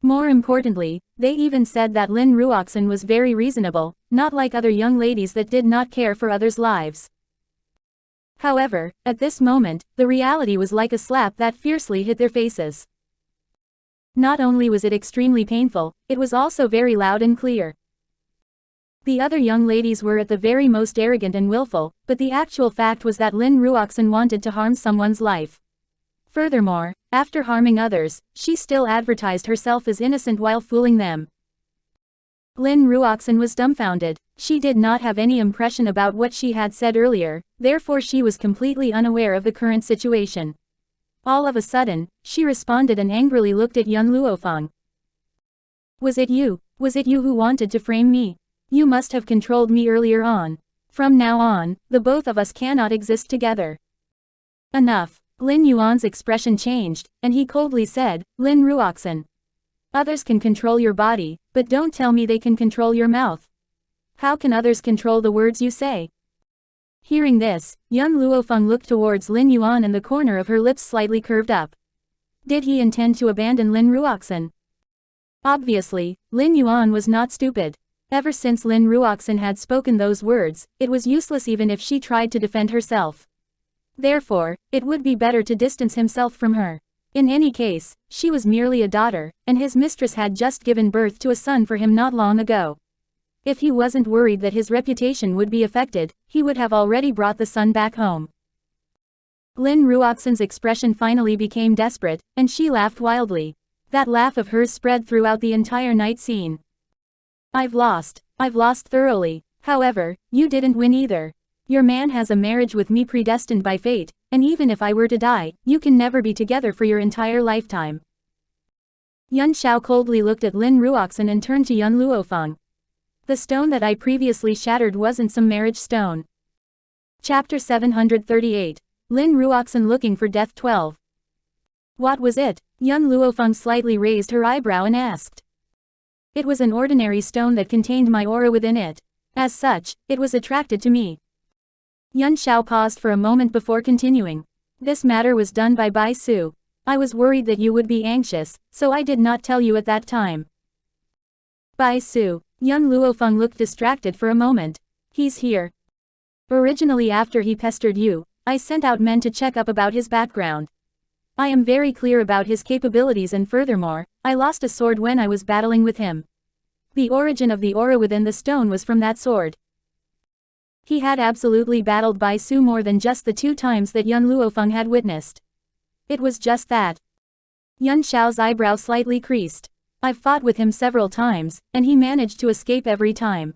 More importantly, they even said that Lin Ruoxan was very reasonable, not like other young ladies that did not care for others' lives. However, at this moment, the reality was like a slap that fiercely hit their faces. Not only was it extremely painful, it was also very loud and clear. The other young ladies were at the very most arrogant and willful, but the actual fact was that Lin Ruoxan wanted to harm someone's life. Furthermore, after harming others, she still advertised herself as innocent while fooling them. Lin Ruoxan was dumbfounded. She did not have any impression about what she had said earlier, therefore she was completely unaware of the current situation. All of a sudden, she responded and angrily looked at Yun Luo Feng. Was it you who wanted to frame me? You must have controlled me earlier on. From now on, the both of us cannot exist together. Enough. Lin Yuan's expression changed, and he coldly said, Lin Ruoxan. Others can control your body, but don't tell me they can control your mouth. How can others control the words you say? Hearing this, Yun Luo Feng looked towards Lin Yuan and the corner of her lips slightly curved up. Did he intend to abandon Lin Ruoxan? Obviously, Lin Yuan was not stupid. Ever since Lin Ruoxan had spoken those words, it was useless even if she tried to defend herself. Therefore, it would be better to distance himself from her. In any case, she was merely a daughter, and his mistress had just given birth to a son for him not long ago. If he wasn't worried that his reputation would be affected, he would have already brought the son back home. Lin Ruoxan's expression finally became desperate, and she laughed wildly. That laugh of hers spread throughout the entire night scene. I've lost thoroughly. However, you didn't win either. Your man has a marriage with me predestined by fate, and even if I were to die, you can never be together for your entire lifetime. Yun Xiao coldly looked at Lin Ruoxan and turned to Yun Luo Feng. The stone that I previously shattered wasn't some marriage stone. Chapter 738. Lin Ruoxan looking for death 12. What was it? Yun Luo Feng slightly raised her eyebrow and asked. It was an ordinary stone that contained my aura within it. As such, it was attracted to me. Yun Xiao paused for a moment before continuing. This matter was done by Bai Su. I was worried that you would be anxious, so I did not tell you at that time. Bai Su. Yun Luo Feng looked distracted for a moment. He's here. Originally after he pestered you, I sent out men to check up about his background. I am very clear about his capabilities and furthermore, I lost a sword when I was battling with him. The origin of the aura within the stone was from that sword. He had absolutely battled Bai Su more than just the 2 times that Yun Luo Feng had witnessed. It was just that. Yun Xiao's eyebrow slightly creased. I've fought with him several times, and he managed to escape every time.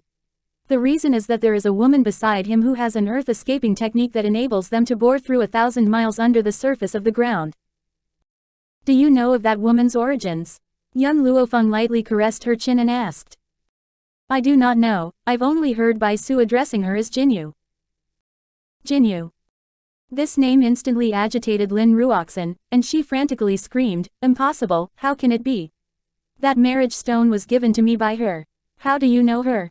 The reason is that there is a woman beside him who has an earth escaping technique that enables them to bore through 1,000 miles under the surface of the ground. Do you know of that woman's origins? Yun Luo Feng lightly caressed her chin and asked. I do not know, I've only heard Bai Su addressing her as Jinyu. Jinyu. This name instantly agitated Lin Ruoxan, and she frantically screamed, impossible, how can it be? That marriage stone was given to me by her. How do you know her?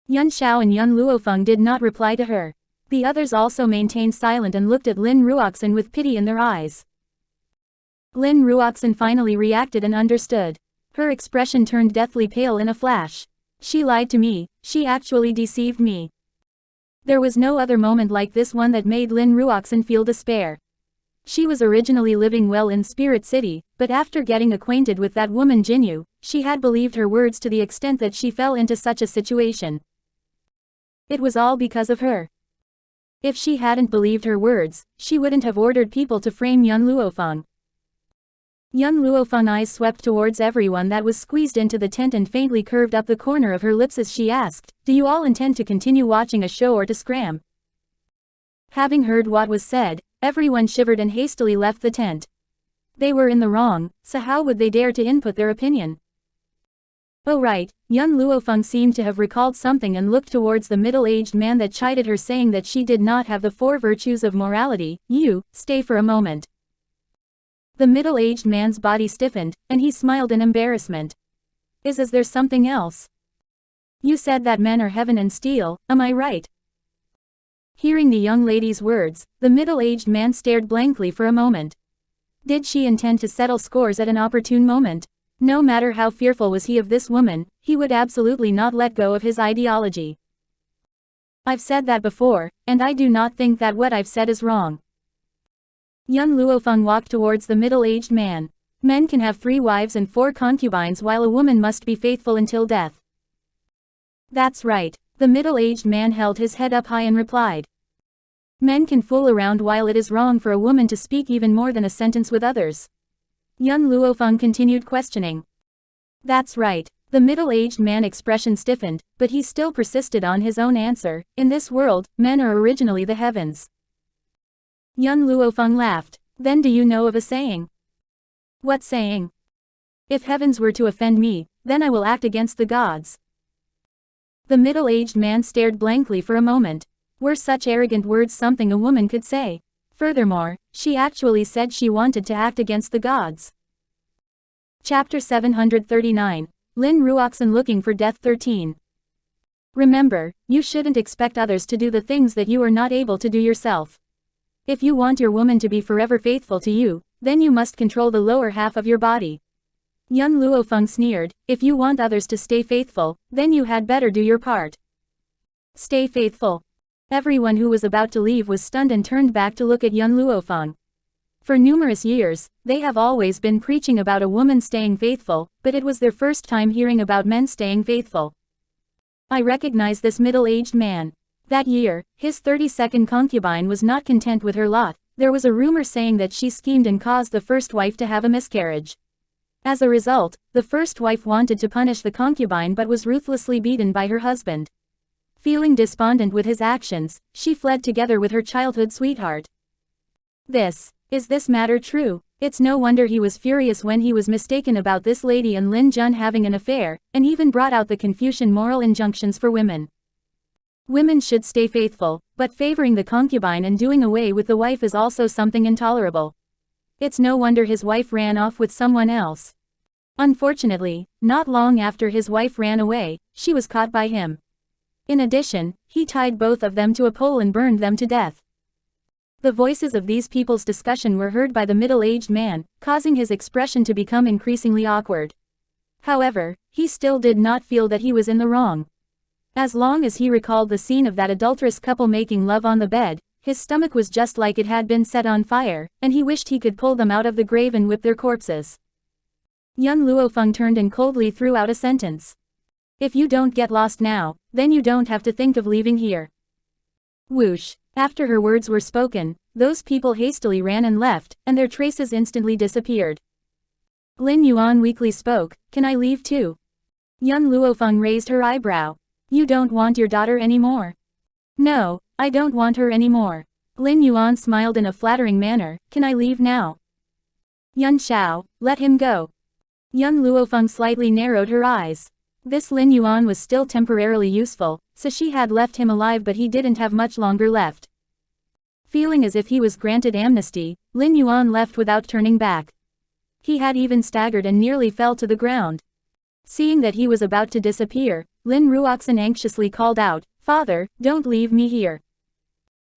Yun Xiao and Yun Luo Feng did not reply to her. The others also maintained silent and looked at Lin Ruoxan with pity in their eyes. Lin Ruoxan finally reacted and understood. Her expression turned deathly pale in a flash. She lied to me, she actually deceived me. There was no other moment like this one that made Lin Ruoxan feel despair. She was originally living well in Spirit City, but after getting acquainted with that woman Jinyu, she had believed her words to the extent that she fell into such a situation. It was all because of her. If she hadn't believed her words, she wouldn't have ordered people to frame Yun Luo Feng. Young Luo Feng eyes swept towards everyone that was squeezed into the tent and faintly curved up the corner of her lips as she asked, "Do you all intend to continue watching a show or to scram?" Having heard what was said, everyone shivered and hastily left the tent. They were in the wrong, so how would they dare to input their opinion? Oh right, young Luo Feng seemed to have recalled something and looked towards the middle-aged man that chided her, saying that she did not have the 4 virtues of morality. "You, stay for a moment." The middle-aged man's body stiffened, and he smiled in embarrassment. Is there something else? You said that men are heaven and steel, am I right? Hearing the young lady's words, the middle-aged man stared blankly for a moment. Did she intend to settle scores at an opportune moment? No matter how fearful was he of this woman, he would absolutely not let go of his ideology. I've said that before, and I do not think that what I've said is wrong. Young Luo Feng walked towards the middle-aged man. Men can have 3 wives and 4 concubines while a woman must be faithful until death. That's right. The middle-aged man held his head up high and replied. Men can fool around while it is wrong for a woman to speak even more than a sentence with others. Young Luo Feng continued questioning. That's right. The middle-aged man's expression stiffened, but he still persisted on his own answer. In this world, men are originally the heavens. Young Luo Feng laughed. Then do you know of a saying? What saying? If heavens were to offend me, then I will act against the gods. The middle-aged man stared blankly for a moment. Were such arrogant words something a woman could say? Furthermore, she actually said she wanted to act against the gods. Chapter 739. Lin Ruoxin looking for death 13. Remember, you shouldn't expect others to do the things that you are not able to do yourself. If you want your woman to be forever faithful to you, then you must control the lower half of your body. Young Luo Feng sneered, if you want others to stay faithful, then you had better do your part. Stay faithful. Everyone who was about to leave was stunned and turned back to look at young Luo Feng. For numerous years, they have always been preaching about a woman staying faithful, but it was their first time hearing about men staying faithful. I recognize this middle-aged man. That year, his 32nd concubine was not content with her lot. There was a rumor saying that she schemed and caused the first wife to have a miscarriage. As a result, the first wife wanted to punish the concubine but was ruthlessly beaten by her husband. Feeling despondent with his actions, she fled together with her childhood sweetheart. Is this matter true? It's no wonder he was furious when he was mistaken about this lady and Lin Jun having an affair, and even brought out the Confucian moral injunctions for women. Women should stay faithful, but favoring the concubine and doing away with the wife is also something intolerable. It's no wonder his wife ran off with someone else. Unfortunately, not long after his wife ran away, she was caught by him. In addition, he tied both of them to a pole and burned them to death. The voices of these people's discussion were heard by the middle-aged man, causing his expression to become increasingly awkward. However, he still did not feel that he was in the wrong. As long as he recalled the scene of that adulterous couple making love on the bed, his stomach was just like it had been set on fire, and he wished he could pull them out of the grave and whip their corpses. Young Luo Feng turned and coldly threw out a sentence. If you don't get lost now, then you don't have to think of leaving here. Whoosh. After her words were spoken, those people hastily ran and left, and their traces instantly disappeared. Lin Yuan weakly spoke, can I leave too? Young Luo Feng raised her eyebrow. You don't want your daughter anymore? No, I don't want her anymore. Lin Yuan smiled in a flattering manner, can I leave now? Yun Xiao, let him go. Young Luo Feng slightly narrowed her eyes. This Lin Yuan was still temporarily useful, so she had left him alive, but he didn't have much longer left. Feeling as if he was granted amnesty, Lin Yuan left without turning back. He had even staggered and nearly fell to the ground. Seeing that he was about to disappear, Lin Ruoxin anxiously called out, Father, don't leave me here.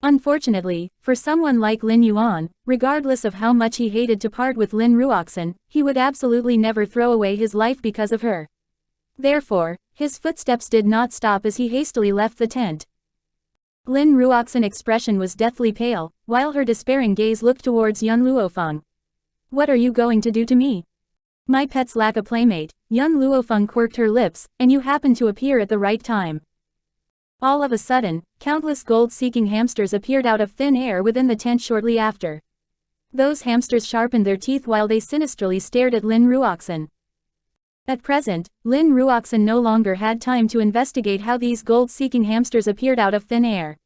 Unfortunately, for someone like Lin Yuan, regardless of how much he hated to part with Lin Ruoxin, he would absolutely never throw away his life because of her. Therefore, his footsteps did not stop as he hastily left the tent. Lin Ruoxin's expression was deathly pale, while her despairing gaze looked towards young Luo Feng. What are you going to do to me? My pets lack a playmate. Young Luo Feng quirked her lips, and you happen to appear at the right time. All of a sudden, countless gold-seeking hamsters appeared out of thin air within the tent shortly after. Those hamsters sharpened their teeth while they sinisterly stared at Lin Ruoxin. At present, Lin Ruoxin no longer had time to investigate how these gold-seeking hamsters appeared out of thin air.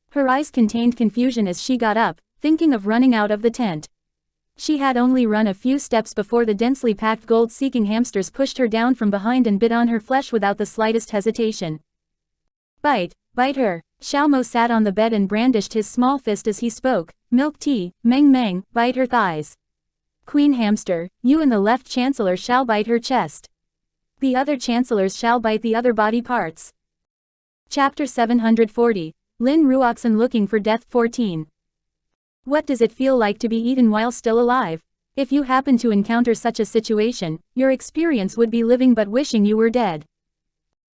Her eyes contained confusion as she got up, thinking of running out of the tent. She had only run a few steps before the densely packed gold-seeking hamsters pushed her down from behind and bit on her flesh without the slightest hesitation. Bite, bite her. Xiao Mo sat on the bed and brandished his small fist as he spoke. Milk tea, meng meng, bite her thighs. Queen hamster, you and the left chancellor shall bite her chest. The other chancellors shall bite the other body parts. Chapter 740, Lin Ruoxin looking for death 14. What does it feel like to be eaten while still alive? If you happen to encounter such a situation, your experience would be living but wishing you were dead.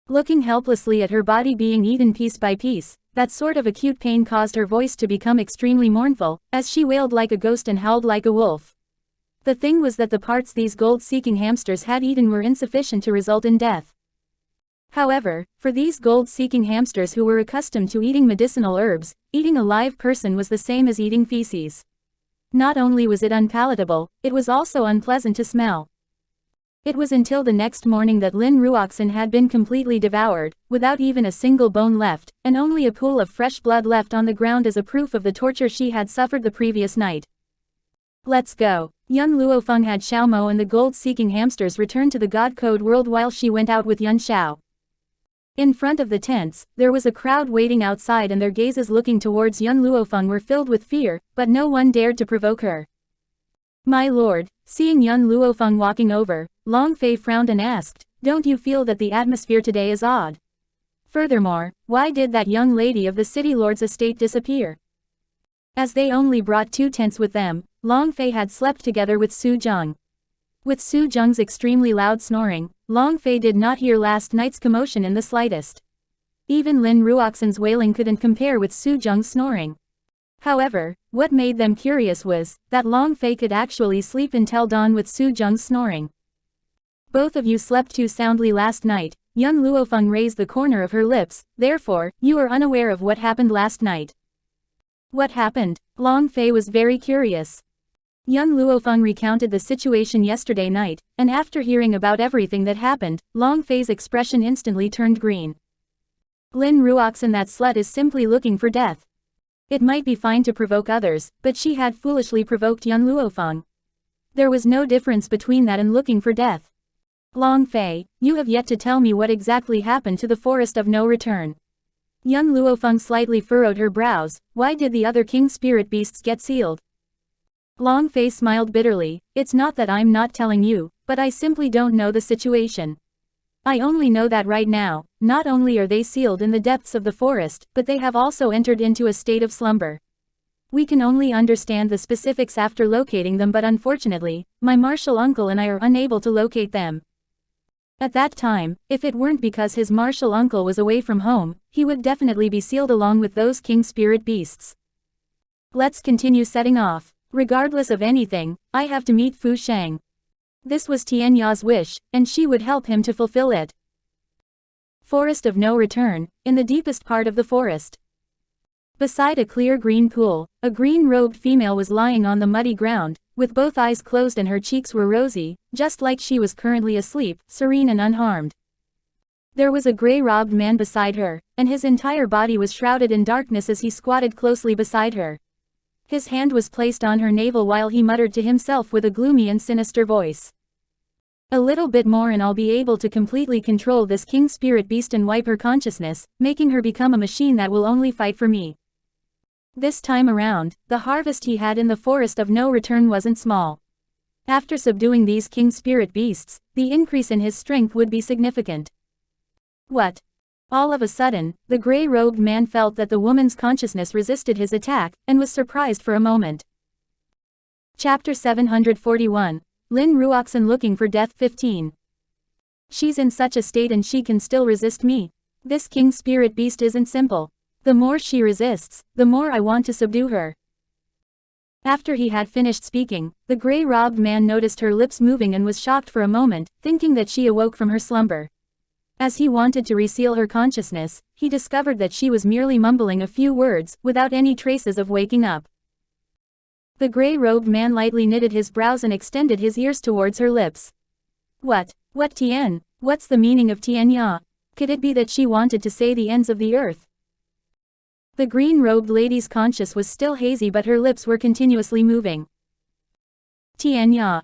Looking helplessly at her body being eaten piece by piece, that sort of acute pain caused her voice to become extremely mournful, as she wailed like a ghost and howled like a wolf. The thing was that the parts these gold-seeking hamsters had eaten were insufficient to result in death. However, for these gold-seeking hamsters who were accustomed to eating medicinal herbs, eating a live person was the same as eating feces. Not only was it unpalatable, it was also unpleasant to smell. It was until the next morning that Lin Ruoxin had been completely devoured, without even a single bone left, and only a pool of fresh blood left on the ground as a proof of the torture she had suffered the previous night. Let's go. Young Luo Feng had Xiao Mo and the gold-seeking hamsters return to the God Code world while she went out with Yun Xiao. In front of the tents, there was a crowd waiting outside and their gazes looking towards Yun Luo Feng were filled with fear, but no one dared to provoke her. My lord, seeing Yun Luo Feng walking over, Long Fei frowned and asked, don't you feel that the atmosphere today is odd? Furthermore, why did that young lady of the city lord's estate disappear? As they only brought 2 tents with them, Long Fei had slept together with Su Zheng. With Su Zheng's extremely loud snoring, Long Fei did not hear last night's commotion in the slightest. Even Lin Ruoxin's wailing couldn't compare with Su Zheng's snoring. However, what made them curious was that Long Fei could actually sleep until dawn with Su Zheng's snoring. Both of you slept too soundly last night. Young Luo Feng raised the corner of her lips, therefore, you are unaware of what happened last night. What happened? Long Fei was very curious. Young Luo Feng recounted the situation yesterday night, and after hearing about everything that happened, Long Fei's expression instantly turned green. Lin Ruoxin, that slut, is simply looking for death. It might be fine to provoke others, but she had foolishly provoked young Luo Feng. There was no difference between that and looking for death. Long Fei, you have yet to tell me what exactly happened to the forest of no return. Young Luo Feng slightly furrowed her brows. Why did the other king spirit beasts get sealed? Long Fei smiled bitterly. It's not that I'm not telling you, but I simply don't know the situation. I only know that right now, not only are they sealed in the depths of the forest, but they have also entered into a state of slumber. We can only understand the specifics after locating them, but unfortunately, my martial uncle and I are unable to locate them. At that time, if it weren't because his martial uncle was away from home, he would definitely be sealed along with those king spirit beasts. Let's continue setting off. Regardless of anything, I have to meet Fu Sheng. This was Tianya's wish, and she would help him to fulfill it. Forest of no return, in the deepest part of the forest. Beside a clear green pool, a green-robed female was lying on the muddy ground, with both eyes closed and her cheeks were rosy, just like she was currently asleep, serene and unharmed. There was a gray-robed man beside her, and his entire body was shrouded in darkness as he squatted closely beside her. His hand was placed on her navel while he muttered to himself with a gloomy and sinister voice. A little bit more and I'll be able to completely control this king spirit beast and wipe her consciousness, making her become a machine that will only fight for me. This time around, the harvest he had in the forest of no return wasn't small. After subduing these king spirit beasts, the increase in his strength would be significant. What? All of a sudden, the gray-robed man felt that the woman's consciousness resisted his attack, and was surprised for a moment. Chapter 741, Lin Ruoxin looking for death 15. She's in such a state and she can still resist me. This king spirit beast isn't simple. The more she resists, the more I want to subdue her. After he had finished speaking, the gray-robed man noticed her lips moving and was shocked for a moment, thinking that she awoke from her slumber. As he wanted to reseal her consciousness, he discovered that she was merely mumbling a few words, without any traces of waking up. The gray-robed man lightly knitted his brows and extended his ears towards her lips. What Tian? What's the meaning of Tian Ya? Could it be that she wanted to say the ends of the earth? The green-robed lady's conscience was still hazy, but her lips were continuously moving. Tian Ya.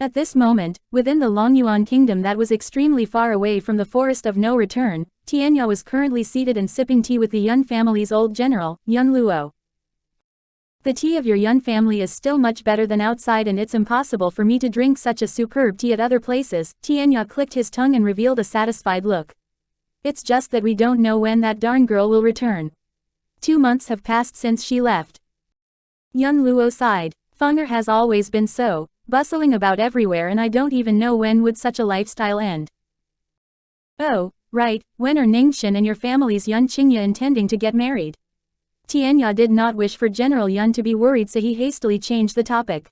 At this moment, within the Longyuan kingdom that was extremely far away from the forest of no return, Tian Ya was currently seated and sipping tea with the Yun family's old general, Yun Luo. The tea of your Yun family is still much better than outside, and it's impossible for me to drink such a superb tea at other places. Tian Ya clicked his tongue and revealed a satisfied look. It's just that we don't know when that darn girl will return. 2 months have passed since she left. Yun Luo sighed. Fenger has always been so, bustling about everywhere, and I don't even know when would such a lifestyle end. Oh, right, when are Ningxin and your family's Yun Qingye intending to get married? Tian Ya did not wish for General Yun to be worried, so he hastily changed the topic.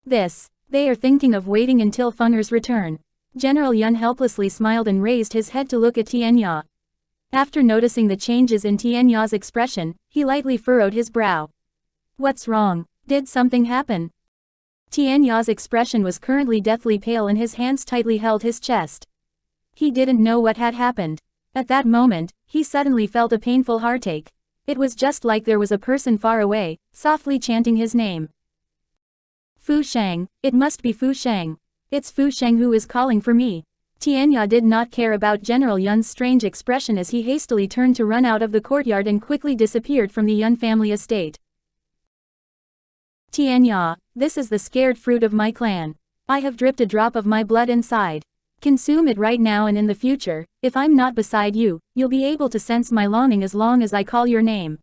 They are thinking of waiting until Fenger's return. General Yun helplessly smiled and raised his head to look at Tian Ya. After noticing the changes in Tian Ya's expression, he lightly furrowed his brow. What's wrong? Did something happen? Tian Ya's expression was currently deathly pale and his hands tightly held his chest. He didn't know what had happened. At that moment, he suddenly felt a painful heartache. It was just like there was a person far away, softly chanting his name. Fu Sheng, it must be Fu Sheng. It's Fu Sheng who is calling for me. Tian Ya did not care about General Yun's strange expression as he hastily turned to run out of the courtyard and quickly disappeared from the Yun family estate. Tian Ya, this is the scared fruit of my clan. I have dripped a drop of my blood inside. Consume it right now, and in the future, if I'm not beside you, you'll be able to sense my longing as long as I call your name.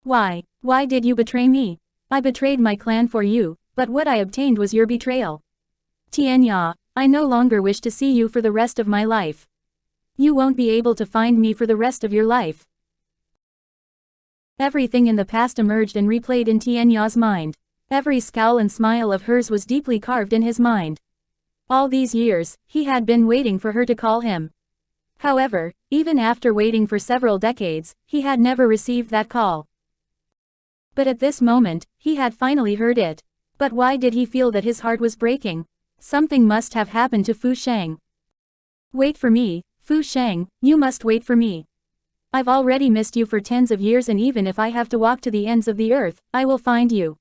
Why did you betray me? I betrayed my clan for you, but what I obtained was your betrayal. Tian Ya, I no longer wish to see you for the rest of my life. You won't be able to find me for the rest of your life. Everything in the past emerged and replayed in Tian Ya's mind. Every scowl and smile of hers was deeply carved in his mind. All these years, he had been waiting for her to call him. However, even after waiting for several decades, he had never received that call. But at this moment, he had finally heard it. But why did he feel that his heart was breaking? Something must have happened to Fu Sheng. Wait for me, Fu Sheng, you must wait for me. I've already missed you for tens of years, and even if I have to walk to the ends of the earth, I will find you.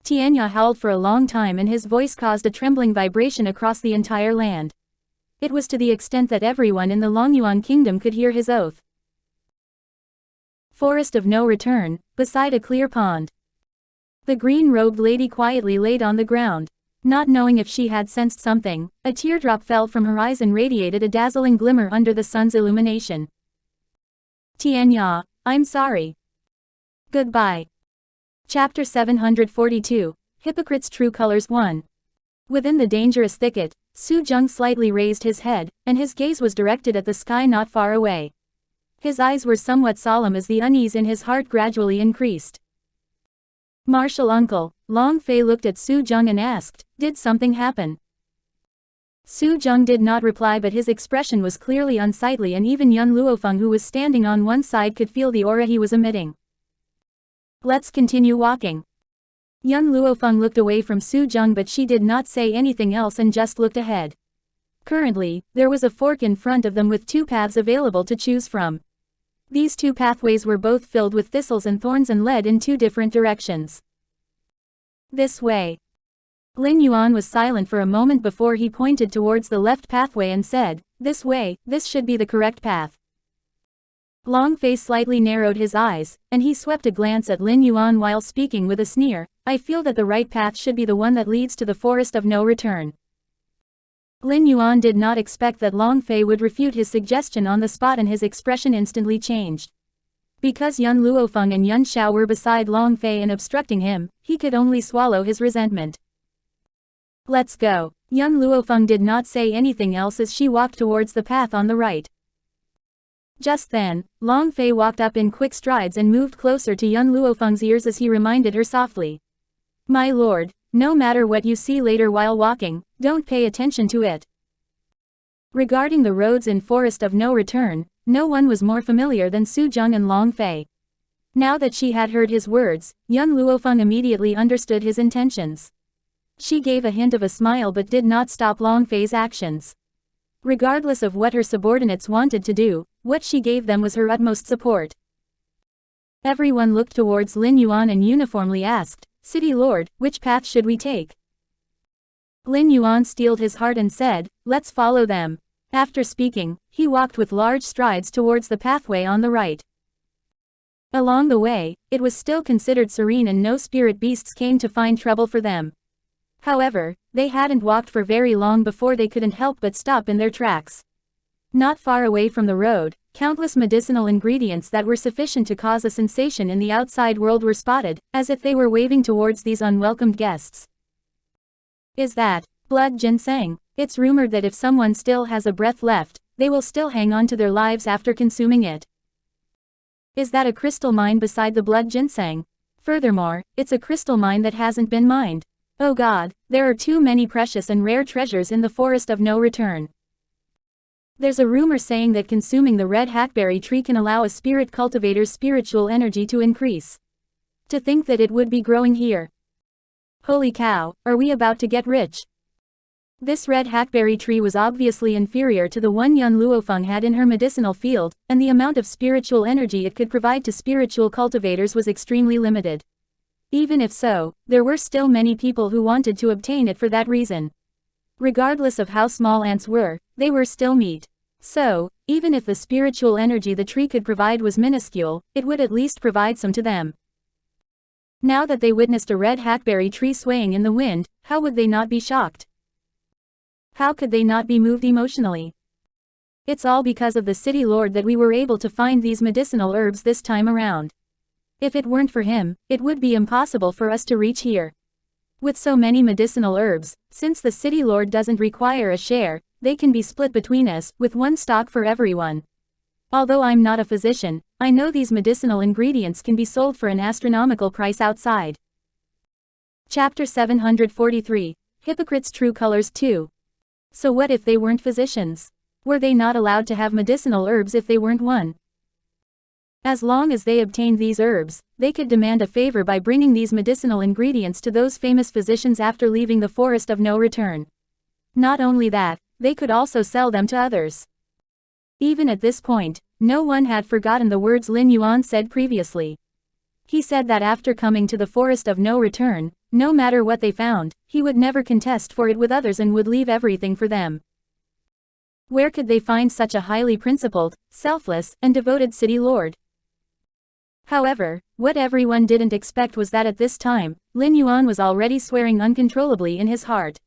Tian Ya howled for a long time, and his voice caused a trembling vibration across the entire land. It was to the extent that everyone in the Longyuan kingdom could hear his oath. Forest of no return, beside a clear pond. The green-robed lady quietly laid on the ground. Not knowing if she had sensed something, a teardrop fell from her eyes and radiated a dazzling glimmer under the sun's illumination. Tian Ya, I'm sorry. Goodbye. Chapter 742, Hypocrite's True Colors 1. Within the dangerous thicket, Su Zheng slightly raised his head, and his gaze was directed at the sky not far away. His eyes were somewhat solemn as the unease in his heart gradually increased. Martial uncle, Long Fei looked at Su Zheng and asked, did something happen? Su Zheng did not reply, but his expression was clearly unsightly, and even Yun Luo Feng, who was standing on one side, could feel the aura he was emitting. Let's continue walking. Yun Luo Feng looked away from Su Zheng, but she did not say anything else and just looked ahead. Currently, there was a fork in front of them with 2 paths available to choose from. These 2 pathways were both filled with thistles and thorns and led in 2 different directions. This way. Lin Yuan was silent for a moment before he pointed towards the left pathway and said, this way, this should be the correct path. Long Fei slightly narrowed his eyes, and he swept a glance at Lin Yuan while speaking with a sneer, I feel that the right path should be the one that leads to the forest of no return. Lin Yuan did not expect that Long Fei would refute his suggestion on the spot, and his expression instantly changed. Because Yun Luofeng and Yun Xiao were beside Long Fei and obstructing him, he could only swallow his resentment. Let's go. Yun Luofeng did not say anything else as she walked towards the path on the right. Just then, Long Fei walked up in quick strides and moved closer to Yun Luofeng's ears as he reminded her softly. My lord, no matter what you see later while walking, don't pay attention to it. Regarding the roads in Forest of No Return, no one was more familiar than Su Zheng and Long Fei. Now that she had heard his words, young Luo Feng immediately understood his intentions. She gave a hint of a smile but did not stop Long Fei's actions. Regardless of what her subordinates wanted to do, what she gave them was her utmost support. Everyone looked towards Lin Yuan and uniformly asked, "City Lord, which path should we take?" Lin Yuan steeled his heart and said, "Let's follow them." After speaking, he walked with large strides towards the pathway on the right. Along the way, it was still considered serene and no spirit beasts came to find trouble for them. However, they hadn't walked for very long before they couldn't help but stop in their tracks. Not far away from the road, countless medicinal ingredients that were sufficient to cause a sensation in the outside world were spotted, as if they were waving towards these unwelcomed guests. Is that blood ginseng? It's rumored that if someone still has a breath left, they will still hang on to their lives after consuming it. Is that a crystal mine beside the blood ginseng? Furthermore, it's a crystal mine that hasn't been mined. Oh God, there are too many precious and rare treasures in the forest of no return. There's a rumor saying that consuming the red hackberry tree can allow a spirit cultivator's spiritual energy to increase. To think that it would be growing here. Holy cow, are we about to get rich? This red hackberry tree was obviously inferior to the one young Luo Feng had in her medicinal field, and the amount of spiritual energy it could provide to spiritual cultivators was extremely limited. Even if so, there were still many people who wanted to obtain it for that reason. Regardless of how small ants were, they were still meat. So, even if the spiritual energy the tree could provide was minuscule, it would at least provide some to them. Now that they witnessed a red hackberry tree swaying in the wind, how would they not be shocked? How could they not be moved emotionally? It's all because of the city lord that we were able to find these medicinal herbs this time around. If it weren't for him, it would be impossible for us to reach here. With so many medicinal herbs, since the city lord doesn't require a share, they can be split between us, with one stock for everyone. Although I'm not a physician, I know these medicinal ingredients can be sold for an astronomical price outside. Chapter 743, Hypocrites' True Colors 2. So what if they weren't physicians? Were they not allowed to have medicinal herbs if they weren't one? As long as they obtained these herbs, they could demand a favor by bringing these medicinal ingredients to those famous physicians after leaving the forest of no return. Not only that, they could also sell them to others. Even at this point, no one had forgotten the words Lin Yuan said previously. He said that after coming to the forest of no return, no matter what they found, he would never contest for it with others and would leave everything for them. Where could they find such a highly principled, selfless, and devoted city lord? However, what everyone didn't expect was that at this time, Lin Yuan was already swearing uncontrollably in his heart.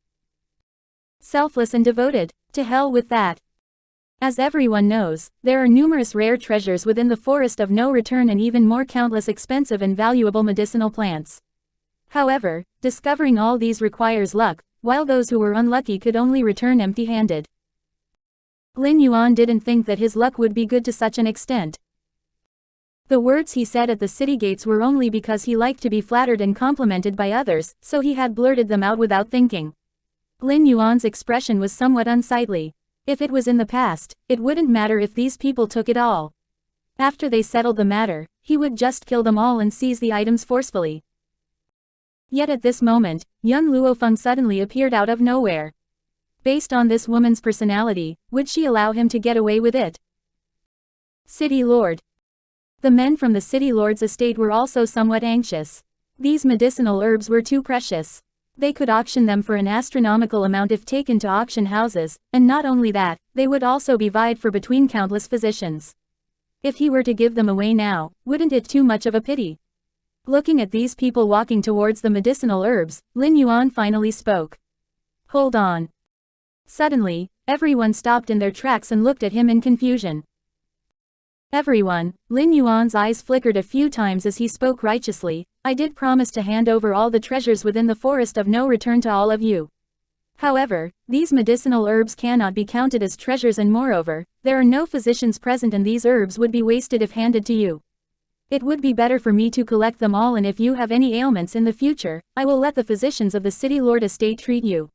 Selfless and devoted, to hell with that. As everyone knows, there are numerous rare treasures within the forest of no return and even more countless expensive and valuable medicinal plants. However, discovering all these requires luck, while those who were unlucky could only return empty-handed. Lin Yuan didn't think that his luck would be good to such an extent. The words he said at the city gates were only because he liked to be flattered and complimented by others, so he had blurted them out without thinking. Lin Yuan's expression was somewhat unsightly. If it was in the past, it wouldn't matter if these people took it all. After they settled the matter, he would just kill them all and seize the items forcefully. Yet at this moment, young Luo Feng suddenly appeared out of nowhere. Based on this woman's personality, would she allow him to get away with it? City Lord. The men from the city lord's estate were also somewhat anxious. These medicinal herbs were too precious. They could auction them for an astronomical amount if taken to auction houses, and not only that, they would also be vied for between countless physicians. If he were to give them away now, wouldn't it too much of a pity? Looking at these people walking towards the medicinal herbs, Lin Yuan finally spoke. Hold on. Suddenly, everyone stopped in their tracks and looked at him in confusion. Everyone, Lin Yuan's eyes flickered a few times as he spoke righteously, I did promise to hand over all the treasures within the forest of no return to all of you. However, these medicinal herbs cannot be counted as treasures and moreover, there are no physicians present and these herbs would be wasted if handed to you. It would be better for me to collect them all and if you have any ailments in the future, I will let the physicians of the city lord estate treat you.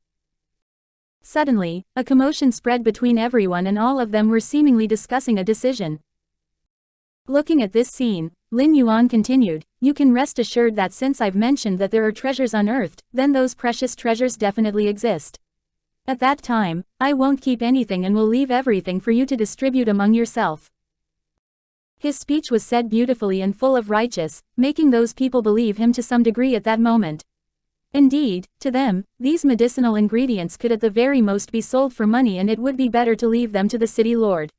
Suddenly, a commotion spread between everyone and all of them were seemingly discussing a decision. Looking at this scene, Lin Yuan continued, "You can rest assured that since I've mentioned that there are treasures unearthed, then those precious treasures definitely exist. At that time, I won't keep anything and will leave everything for you to distribute among yourself." His speech was said beautifully and full of righteous, making those people believe him to some degree at that moment. Indeed, to them, these medicinal ingredients could at the very most be sold for money, and it would be better to leave them to the city lord.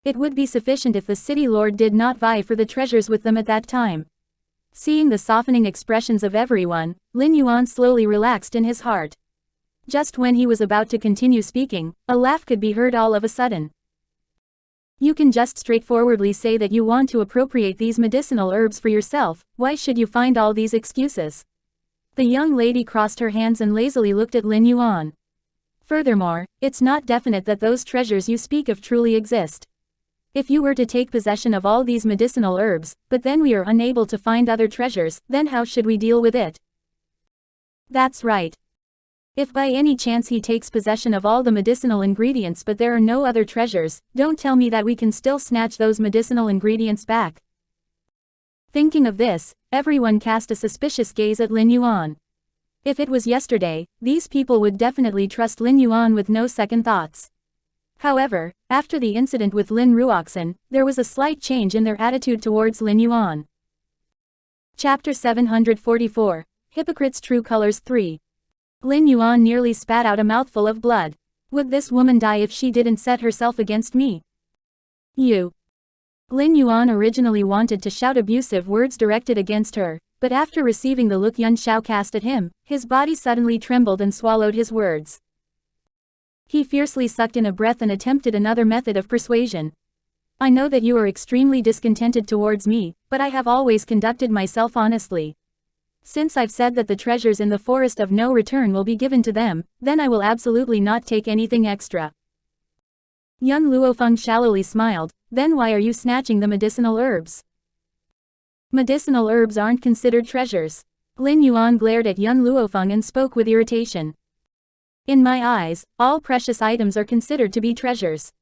It would be sufficient if the city lord did not vie for the treasures with them at that time. Seeing the softening expressions of everyone, Lin Yuan slowly relaxed in his heart. Just when he was about to continue speaking, a laugh could be heard all of a sudden. "You can just straightforwardly say that you want to appropriate these medicinal herbs for yourself. Why should you find all these excuses?" The young lady crossed her hands and lazily looked at Lin Yuan. "Furthermore, it's not definite that those treasures you speak of truly exist. If you were to take possession of all these medicinal herbs, but then we are unable to find other treasures, then how should we deal with it?" "That's right. If by any chance he takes possession of all the medicinal ingredients but there are no other treasures, don't tell me that we can still snatch those medicinal ingredients back." Thinking of this, everyone cast a suspicious gaze at Lin Yuan. If it was yesterday, these people would definitely trust Lin Yuan with no second thoughts. However, after the incident with Lin Ruoxin, there was a slight change in their attitude towards Lin Yuan. Chapter 744, Hypocrite's True Colors 3. Lin Yuan nearly spat out a mouthful of blood. Would this woman die if she didn't set herself against me? You. Lin Yuan originally wanted to shout abusive words directed against her, but after receiving the look Yun Xiao cast at him, his body suddenly trembled and swallowed his words. He fiercely sucked in a breath and attempted another method of persuasion. "I know that you are extremely discontented towards me, but I have always conducted myself honestly. Since I've said that the treasures in the forest of no return will be given to them, then I will absolutely not take anything extra." Young Luo Feng shallowly smiled, "Then why are you snatching the medicinal herbs?" "Medicinal herbs aren't considered treasures." Lin Yuan glared at young Luo Feng and spoke with irritation. "In my eyes, all precious items are considered to be treasures."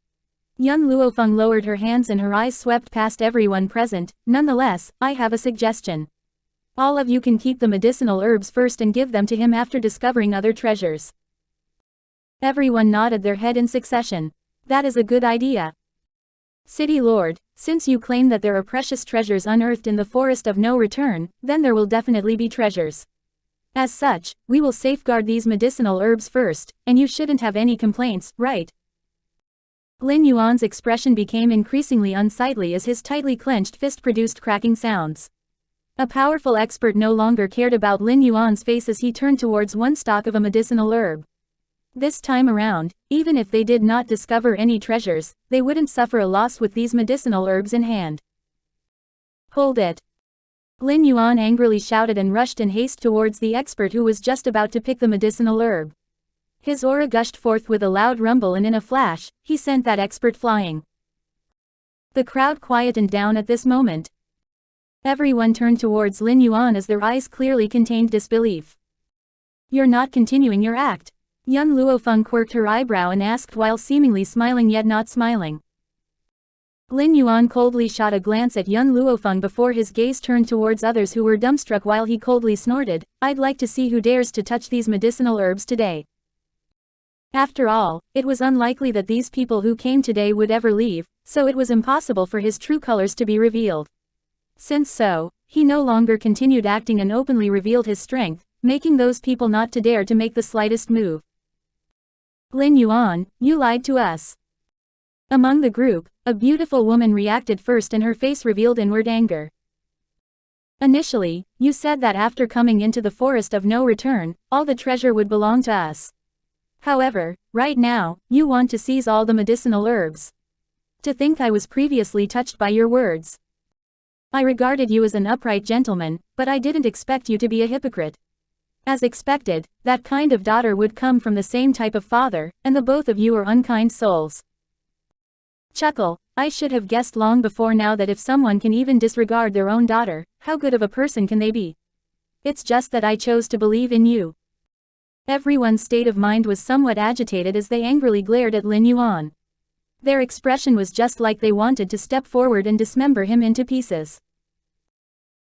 Young Luo Feng lowered her hands and her eyes swept past everyone present. "Nonetheless, I have a suggestion. All of you can keep the medicinal herbs first and give them to him after discovering other treasures." Everyone nodded their head in succession. "That is a good idea. City Lord, since you claim that there are precious treasures unearthed in the forest of no return, then there will definitely be treasures. As such, we will safeguard these medicinal herbs first, and you shouldn't have any complaints, right?" Lin Yuan's expression became increasingly unsightly as his tightly clenched fist produced cracking sounds. A powerful expert no longer cared about Lin Yuan's face as he turned towards one stalk of a medicinal herb. This time around, even if they did not discover any treasures, they wouldn't suffer a loss with these medicinal herbs in hand. "Hold it!" Lin Yuan angrily shouted and rushed in haste towards the expert who was just about to pick the medicinal herb. His aura gushed forth with a loud rumble and in a flash, he sent that expert flying. The crowd quietened down at this moment. Everyone turned towards Lin Yuan as their eyes clearly contained disbelief. "You're not continuing your act." Young Luo Feng quirked her eyebrow and asked while seemingly smiling yet not smiling. Lin Yuan coldly shot a glance at young Luo Feng before his gaze turned towards others who were dumbstruck while he coldly snorted, "I'd like to see who dares to touch these medicinal herbs today." After all, it was unlikely that these people who came today would ever leave, so it was impossible for his true colors to be revealed. Since so, he no longer continued acting and openly revealed his strength, making those people not to dare to make the slightest move. "Lin Yuan, you lied to us." Among the group, a beautiful woman reacted first and her face revealed inward anger. "Initially, you said that after coming into the forest of no return, all the treasure would belong to us. However, right now, you want to seize all the medicinal herbs. To think I was previously touched by your words. I regarded you as an upright gentleman, but I didn't expect you to be a hypocrite. As expected, that kind of daughter would come from the same type of father, and the both of you are unkind souls." Chuckle, "I should have guessed long before now that if someone can even disregard their own daughter, how good of a person can they be? It's just that I chose to believe in you." Everyone's state of mind was somewhat agitated as they angrily glared at Lin Yuan. Their expression was just like they wanted to step forward and dismember him into pieces.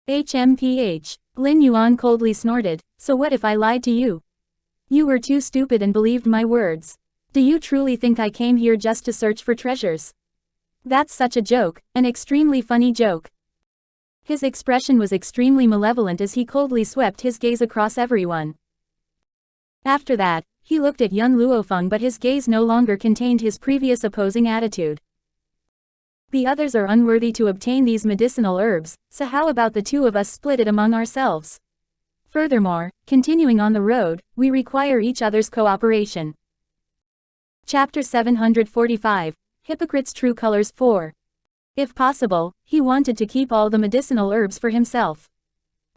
HMPH. Lin Yuan coldly snorted, so what if I lied to you? You were too stupid and believed my words. Do you truly think I came here just to search for treasures? That's such a joke, an extremely funny joke. His expression was extremely malevolent as he coldly swept his gaze across everyone. After that, he looked at young Luo Feng, but his gaze no longer contained his previous opposing attitude. The others are unworthy to obtain these medicinal herbs, so how about the two of us split it among ourselves? Furthermore, continuing on the road, we require each other's cooperation. Chapter 745, Hypocrite's True Colors 4. If possible, he wanted to keep all the medicinal herbs for himself.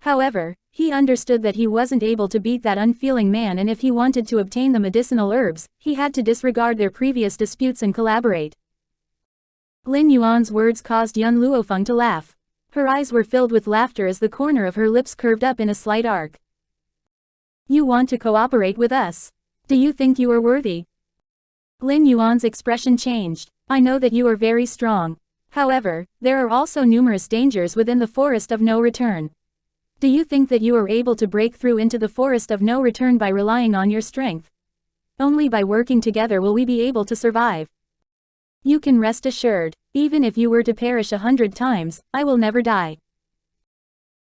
However, he understood that he wasn't able to beat that unfeeling man, and if he wanted to obtain the medicinal herbs, he had to disregard their previous disputes and collaborate. Lin Yuan's words caused young Luo Feng to laugh. Her eyes were filled with laughter as the corner of her lips curved up in a slight arc. You want to cooperate with us? Do you think you are worthy? Lin Yuan's expression changed. I know that you are very strong. However, there are also numerous dangers within the forest of no return. Do you think that you are able to break through into the forest of no return by relying on your strength? Only by working together will we be able to survive. You can rest assured, even if you were to perish 100 times, I will never die.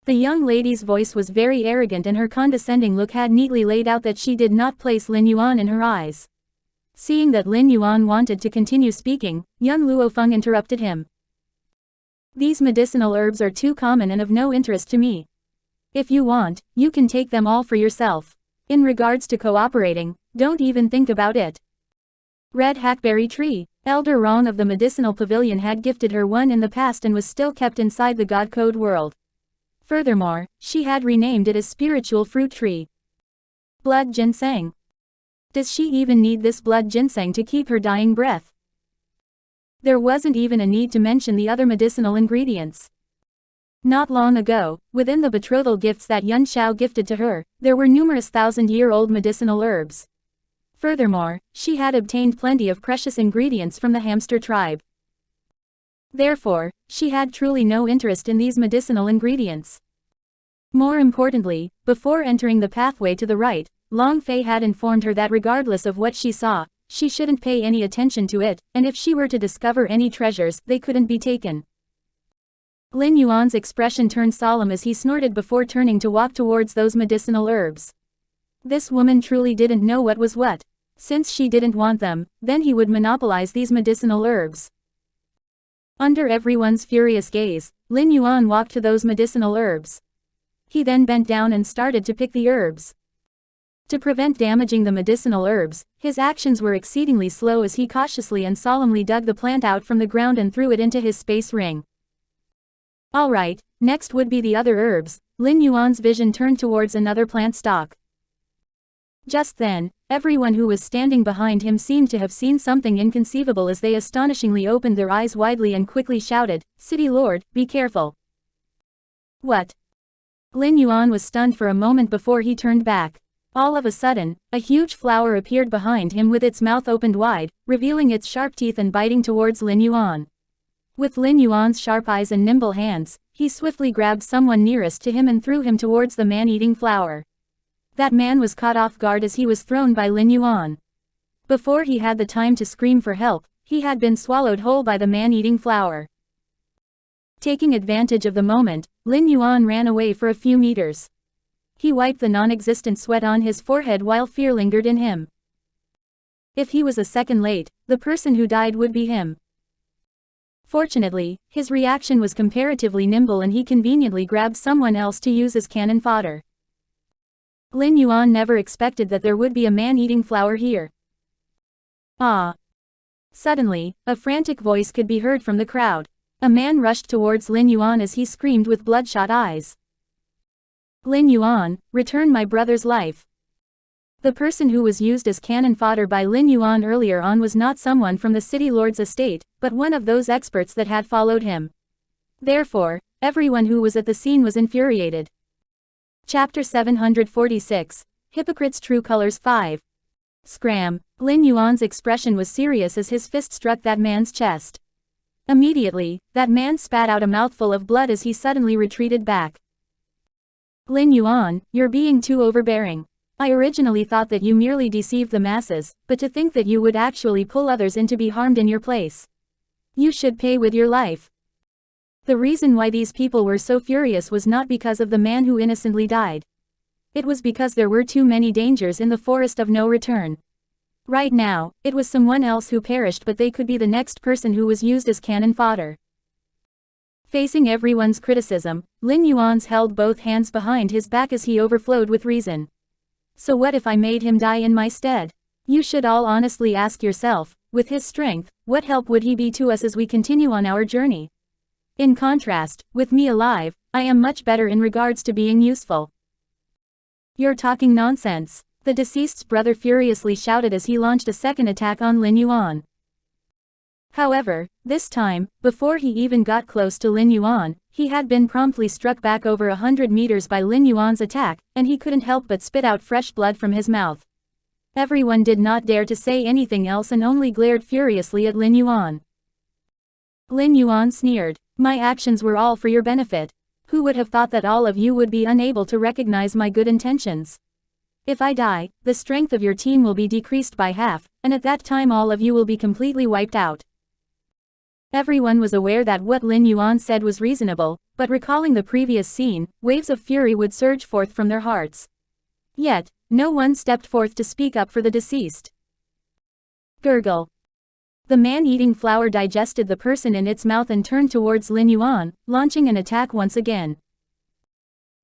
The young lady's voice was very arrogant and her condescending look had neatly laid out that she did not place Lin Yuan in her eyes. Seeing that Lin Yuan wanted to continue speaking, young Luo Feng interrupted him. These medicinal herbs are too common and of no interest to me. If you want, you can take them all for yourself. In regards to cooperating, don't even think about it. Red Hackberry Tree. Elder Rong of the Medicinal Pavilion had gifted her one in the past and was still kept inside the God Code world. Furthermore, she had renamed it as Spiritual Fruit Tree. Blood Ginseng. Does she even need this blood ginseng to keep her dying breath? There wasn't even a need to mention the other medicinal ingredients. Not long ago, within the betrothal gifts that Yun Xiao gifted to her, there were numerous thousand-year-old medicinal herbs. Furthermore, she had obtained plenty of precious ingredients from the hamster tribe. Therefore, she had truly no interest in these medicinal ingredients. More importantly, before entering the pathway to the right, Long Fei had informed her that regardless of what she saw, she shouldn't pay any attention to it, and if she were to discover any treasures, they couldn't be taken. Lin Yuan's expression turned solemn as he snorted before turning to walk towards those medicinal herbs. This woman truly didn't know what was what. Since she didn't want them, then he would monopolize these medicinal herbs. Under everyone's furious gaze, Lin Yuan walked to those medicinal herbs. He then bent down and started to pick the herbs. To prevent damaging the medicinal herbs, his actions were exceedingly slow as he cautiously and solemnly dug the plant out from the ground and threw it into his space ring. Alright, next would be the other herbs. Lin Yuan's vision turned towards another plant stalk. Just then, everyone who was standing behind him seemed to have seen something inconceivable as they astonishingly opened their eyes widely and quickly shouted, "City Lord, be careful." What? Lin Yuan was stunned for a moment before he turned back. All of a sudden, a huge flower appeared behind him with its mouth opened wide, revealing its sharp teeth and biting towards Lin Yuan. With Lin Yuan's sharp eyes and nimble hands, he swiftly grabbed someone nearest to him and threw him towards the man-eating flower. That man was caught off guard as he was thrown by Lin Yuan. Before he had the time to scream for help, he had been swallowed whole by the man-eating flower. Taking advantage of the moment, Lin Yuan ran away for a few meters. He wiped the non-existent sweat on his forehead while fear lingered in him. If he was a second late, the person who died would be him. Fortunately, his reaction was comparatively nimble and he conveniently grabbed someone else to use as cannon fodder. Lin Yuan never expected that there would be a man-eating flower here. Ah! Suddenly, a frantic voice could be heard from the crowd. A man rushed towards Lin Yuan as he screamed with bloodshot eyes. Lin Yuan, return my brother's life. The person who was used as cannon fodder by Lin Yuan earlier on was not someone from the city lord's estate, but one of those experts that had followed him. Therefore, everyone who was at the scene was infuriated. Chapter 746, Hypocrite's True Colors 5. Scram! Lin Yuan's expression was serious as his fist struck that man's chest. Immediately, that man spat out a mouthful of blood as he suddenly retreated back. Lin Yuan, you're being too overbearing. I originally thought that you merely deceived the masses, but to think that you would actually pull others in to be harmed in your place. You should pay with your life. The reason why these people were so furious was not because of the man who innocently died. It was because there were too many dangers in the forest of no return. Right now, it was someone else who perished, but they could be the next person who was used as cannon fodder. Facing everyone's criticism, Lin Yuan's held both hands behind his back as he overflowed with reason. So what if I made him die in my stead? You should all honestly ask yourself, with his strength, what help would he be to us as we continue on our journey? In contrast, with me alive, I am much better in regards to being useful. You're talking nonsense, the deceased's brother furiously shouted as he launched a second attack on Lin Yuan. However, this time, before he even got close to Lin Yuan, he had been promptly struck back over 100 meters by Lin Yuan's attack, and he couldn't help but spit out fresh blood from his mouth. Everyone did not dare to say anything else and only glared furiously at Lin Yuan. Lin Yuan sneered, "My actions were all for your benefit. Who would have thought that all of you would be unable to recognize my good intentions? If I die, the strength of your team will be decreased by half, and at that time all of you will be completely wiped out." Everyone was aware that what Lin Yuan said was reasonable, but recalling the previous scene, waves of fury would surge forth from their hearts. Yet, no one stepped forth to speak up for the deceased. Gurgle. The man-eating flower digested the person in its mouth and turned towards Lin Yuan, launching an attack once again.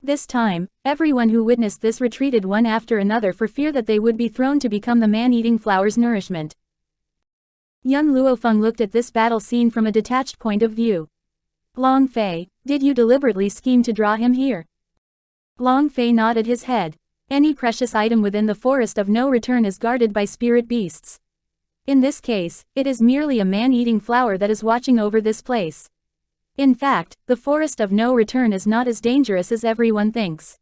This time, everyone who witnessed this retreated one after another for fear that they would be thrown to become the man-eating flower's nourishment. Young Luo Feng looked at this battle scene from a detached point of view. Long Fei, did you deliberately scheme to draw him here? Long Fei nodded his head. Any precious item within the forest of no return is guarded by spirit beasts. In this case, it is merely a man-eating flower that is watching over this place. In fact, the forest of no return is not as dangerous as everyone thinks.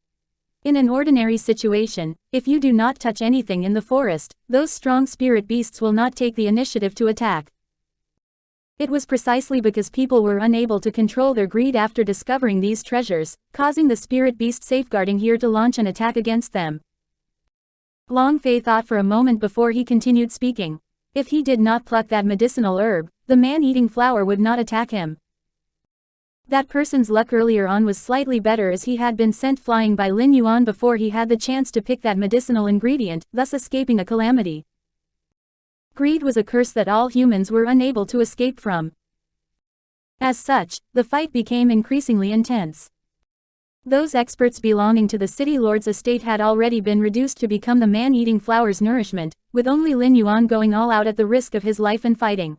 In an ordinary situation, if you do not touch anything in the forest, those strong spirit beasts will not take the initiative to attack. It was precisely because people were unable to control their greed after discovering these treasures, causing the spirit beast safeguarding here to launch an attack against them. Long Fei thought for a moment before he continued speaking. If he did not pluck that medicinal herb, the man-eating flower would not attack him. That person's luck earlier on was slightly better as he had been sent flying by Lin Yuan before he had the chance to pick that medicinal ingredient, thus escaping a calamity. Greed was a curse that all humans were unable to escape from. As such, the fight became increasingly intense. Those experts belonging to the city lord's estate had already been reduced to become the man-eating flower's nourishment, with only Lin Yuan going all out at the risk of his life and fighting.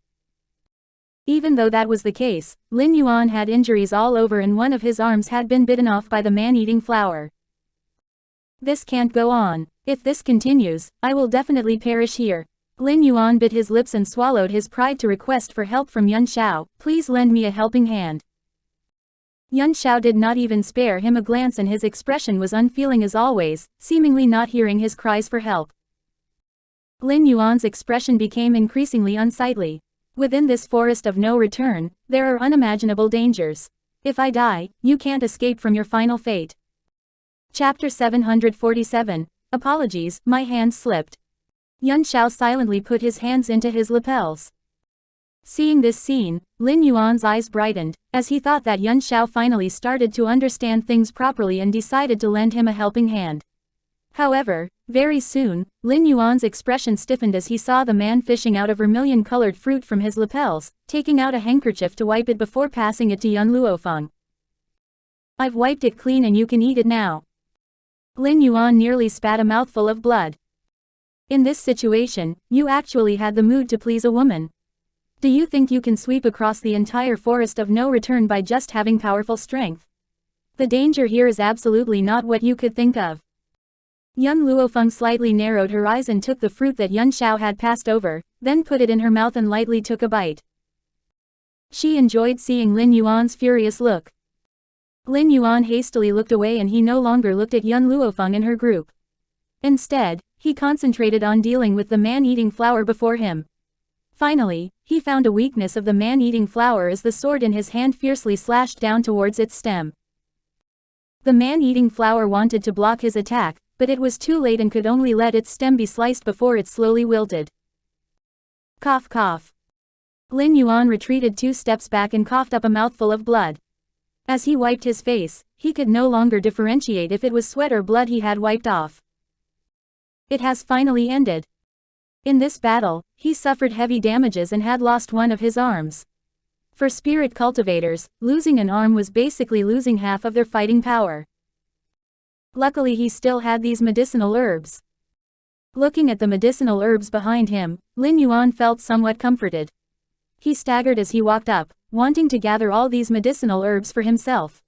Even though that was the case, Lin Yuan had injuries all over and one of his arms had been bitten off by the man-eating flower. This can't go on. If this continues, I will definitely perish here. Lin Yuan bit his lips and swallowed his pride to request for help from Yun Xiao. Please lend me a helping hand. Yun Xiao did not even spare him a glance and his expression was unfeeling as always, seemingly not hearing his cries for help. Lin Yuan's expression became increasingly unsightly. Within this forest of no return, there are unimaginable dangers. If I die, you can't escape from your final fate. Chapter 747. Apologies, my hand slipped. Yun Xiao silently put his hands into his lapels. Seeing this scene, Lin Yuan's eyes brightened, as he thought that Yun Xiao finally started to understand things properly and decided to lend him a helping hand. However, very soon, Lin Yuan's expression stiffened as he saw the man fishing out a vermilion-colored fruit from his lapels, taking out a handkerchief to wipe it before passing it to young Luo Feng. I've wiped it clean and you can eat it now. Lin Yuan nearly spat a mouthful of blood. In this situation, you actually had the mood to please a woman. Do you think you can sweep across the entire forest of no return by just having powerful strength? The danger here is absolutely not what you could think of. Young Luo Feng slightly narrowed her eyes and took the fruit that Yun Xiao had passed over, then put it in her mouth and lightly took a bite. She enjoyed seeing Lin Yuan's furious look. Lin Yuan hastily looked away and he no longer looked at Yun Luo Feng and her group. Instead, he concentrated on dealing with the man-eating flower before him. Finally, he found a weakness of the man-eating flower as the sword in his hand fiercely slashed down towards its stem. The man-eating flower wanted to block his attack, but it was too late and could only let its stem be sliced before it slowly wilted. Cough cough. Lin Yuan retreated 2 steps back and coughed up a mouthful of blood. As he wiped his face, he could no longer differentiate if it was sweat or blood he had wiped off. It has finally ended. In this battle, he suffered heavy damages and had lost one of his arms. For spirit cultivators, losing an arm was basically losing half of their fighting power. Luckily he still had these medicinal herbs. Looking at the medicinal herbs behind him, Lin Yuan felt somewhat comforted. He staggered as he walked up, wanting to gather all these medicinal herbs for himself.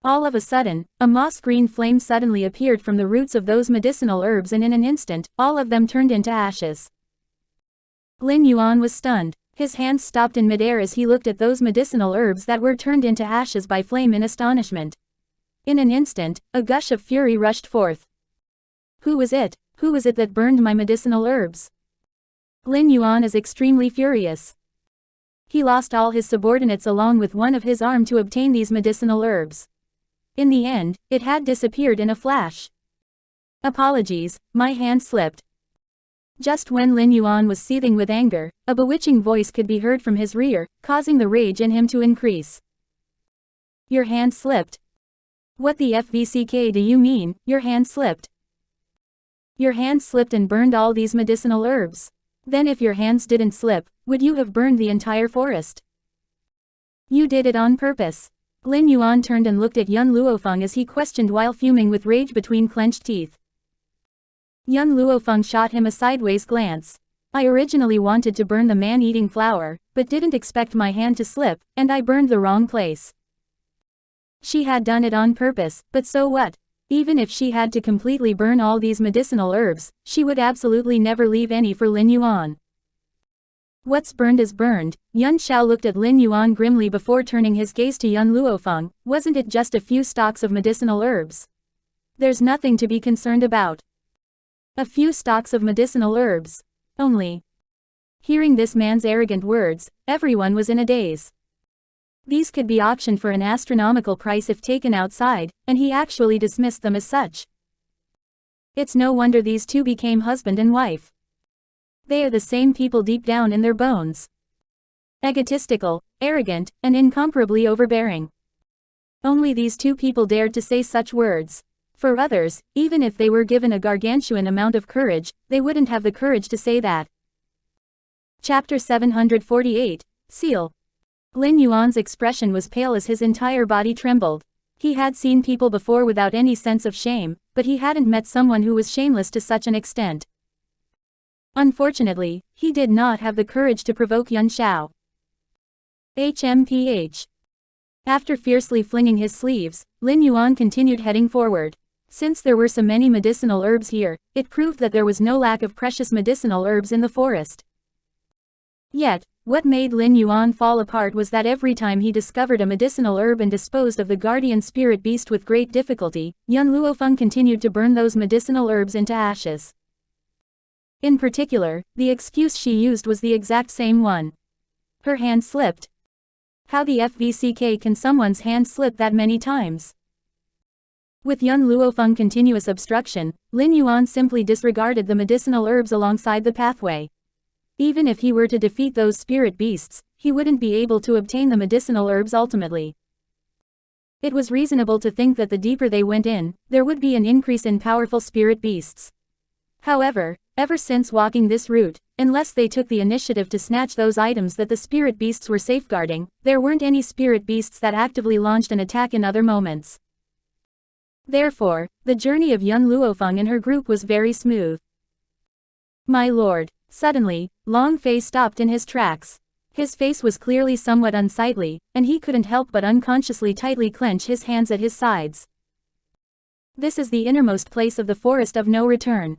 All of a sudden, a moss-green flame suddenly appeared from the roots of those medicinal herbs and in an instant, all of them turned into ashes. Lin Yuan was stunned. His hands stopped in midair as he looked at those medicinal herbs that were turned into ashes by flame in astonishment. In an instant, a gush of fury rushed forth. Who was it? Who was it that burned my medicinal herbs? Lin Yuan is extremely furious. He lost all his subordinates along with one of his arm to obtain these medicinal herbs. In the end, it had disappeared in a flash. Apologies, my hand slipped. Just when Lin Yuan was seething with anger, a bewitching voice could be heard from his rear, causing the rage in him to increase. Your hand slipped. What the FVCK do you mean, your hand slipped? Your hand slipped and burned all these medicinal herbs. Then if your hands didn't slip, would you have burned the entire forest? You did it on purpose. Lin Yuan turned and looked at young Luo Feng as he questioned while fuming with rage between clenched teeth. Young Luo Feng shot him a sideways glance. I originally wanted to burn the man-eating flower, but didn't expect my hand to slip, and I burned the wrong place. She had done it on purpose, but so what? Even if she had to completely burn all these medicinal herbs, she would absolutely never leave any for Lin Yuan. What's burned is burned. Yun Xiao looked at Lin Yuan grimly before turning his gaze to Yun Luofeng. Wasn't it just a few stalks of medicinal herbs? There's nothing to be concerned about. A few stalks of medicinal herbs. Only. Hearing this man's arrogant words, everyone was in a daze. These could be auctioned for an astronomical price if taken outside, and he actually dismissed them as such. It's no wonder these two became husband and wife. They are the same people deep down in their bones. Egotistical, arrogant, and incomparably overbearing. Only these two people dared to say such words. For others, even if they were given a gargantuan amount of courage, they wouldn't have the courage to say that. Chapter 748, Seal. Lin Yuan's expression was pale as his entire body trembled. He had seen people before without any sense of shame, but he hadn't met someone who was shameless to such an extent. Unfortunately, he did not have the courage to provoke Yun Xiao. HMPH. After fiercely flinging his sleeves, Lin Yuan continued heading forward. Since there were so many medicinal herbs here, it proved that there was no lack of precious medicinal herbs in the forest. Yet, what made Lin Yuan fall apart was that every time he discovered a medicinal herb and disposed of the guardian spirit beast with great difficulty, Yun Luofeng continued to burn those medicinal herbs into ashes. In particular, the excuse she used was the exact same one. Her hand slipped. How the FVCK can someone's hand slip that many times? With Yun Luofeng continuous obstruction, Lin Yuan simply disregarded the medicinal herbs alongside the pathway. Even if he were to defeat those spirit beasts, he wouldn't be able to obtain the medicinal herbs ultimately. It was reasonable to think that the deeper they went in, there would be an increase in powerful spirit beasts. However, ever since walking this route, unless they took the initiative to snatch those items that the spirit beasts were safeguarding, there weren't any spirit beasts that actively launched an attack in other moments. Therefore, the journey of Yun Luofeng and her group was very smooth. My lord. Suddenly, Long Fei stopped in his tracks. His face was clearly somewhat unsightly, and he couldn't help but unconsciously tightly clench his hands at his sides. This is the innermost place of the forest of no return.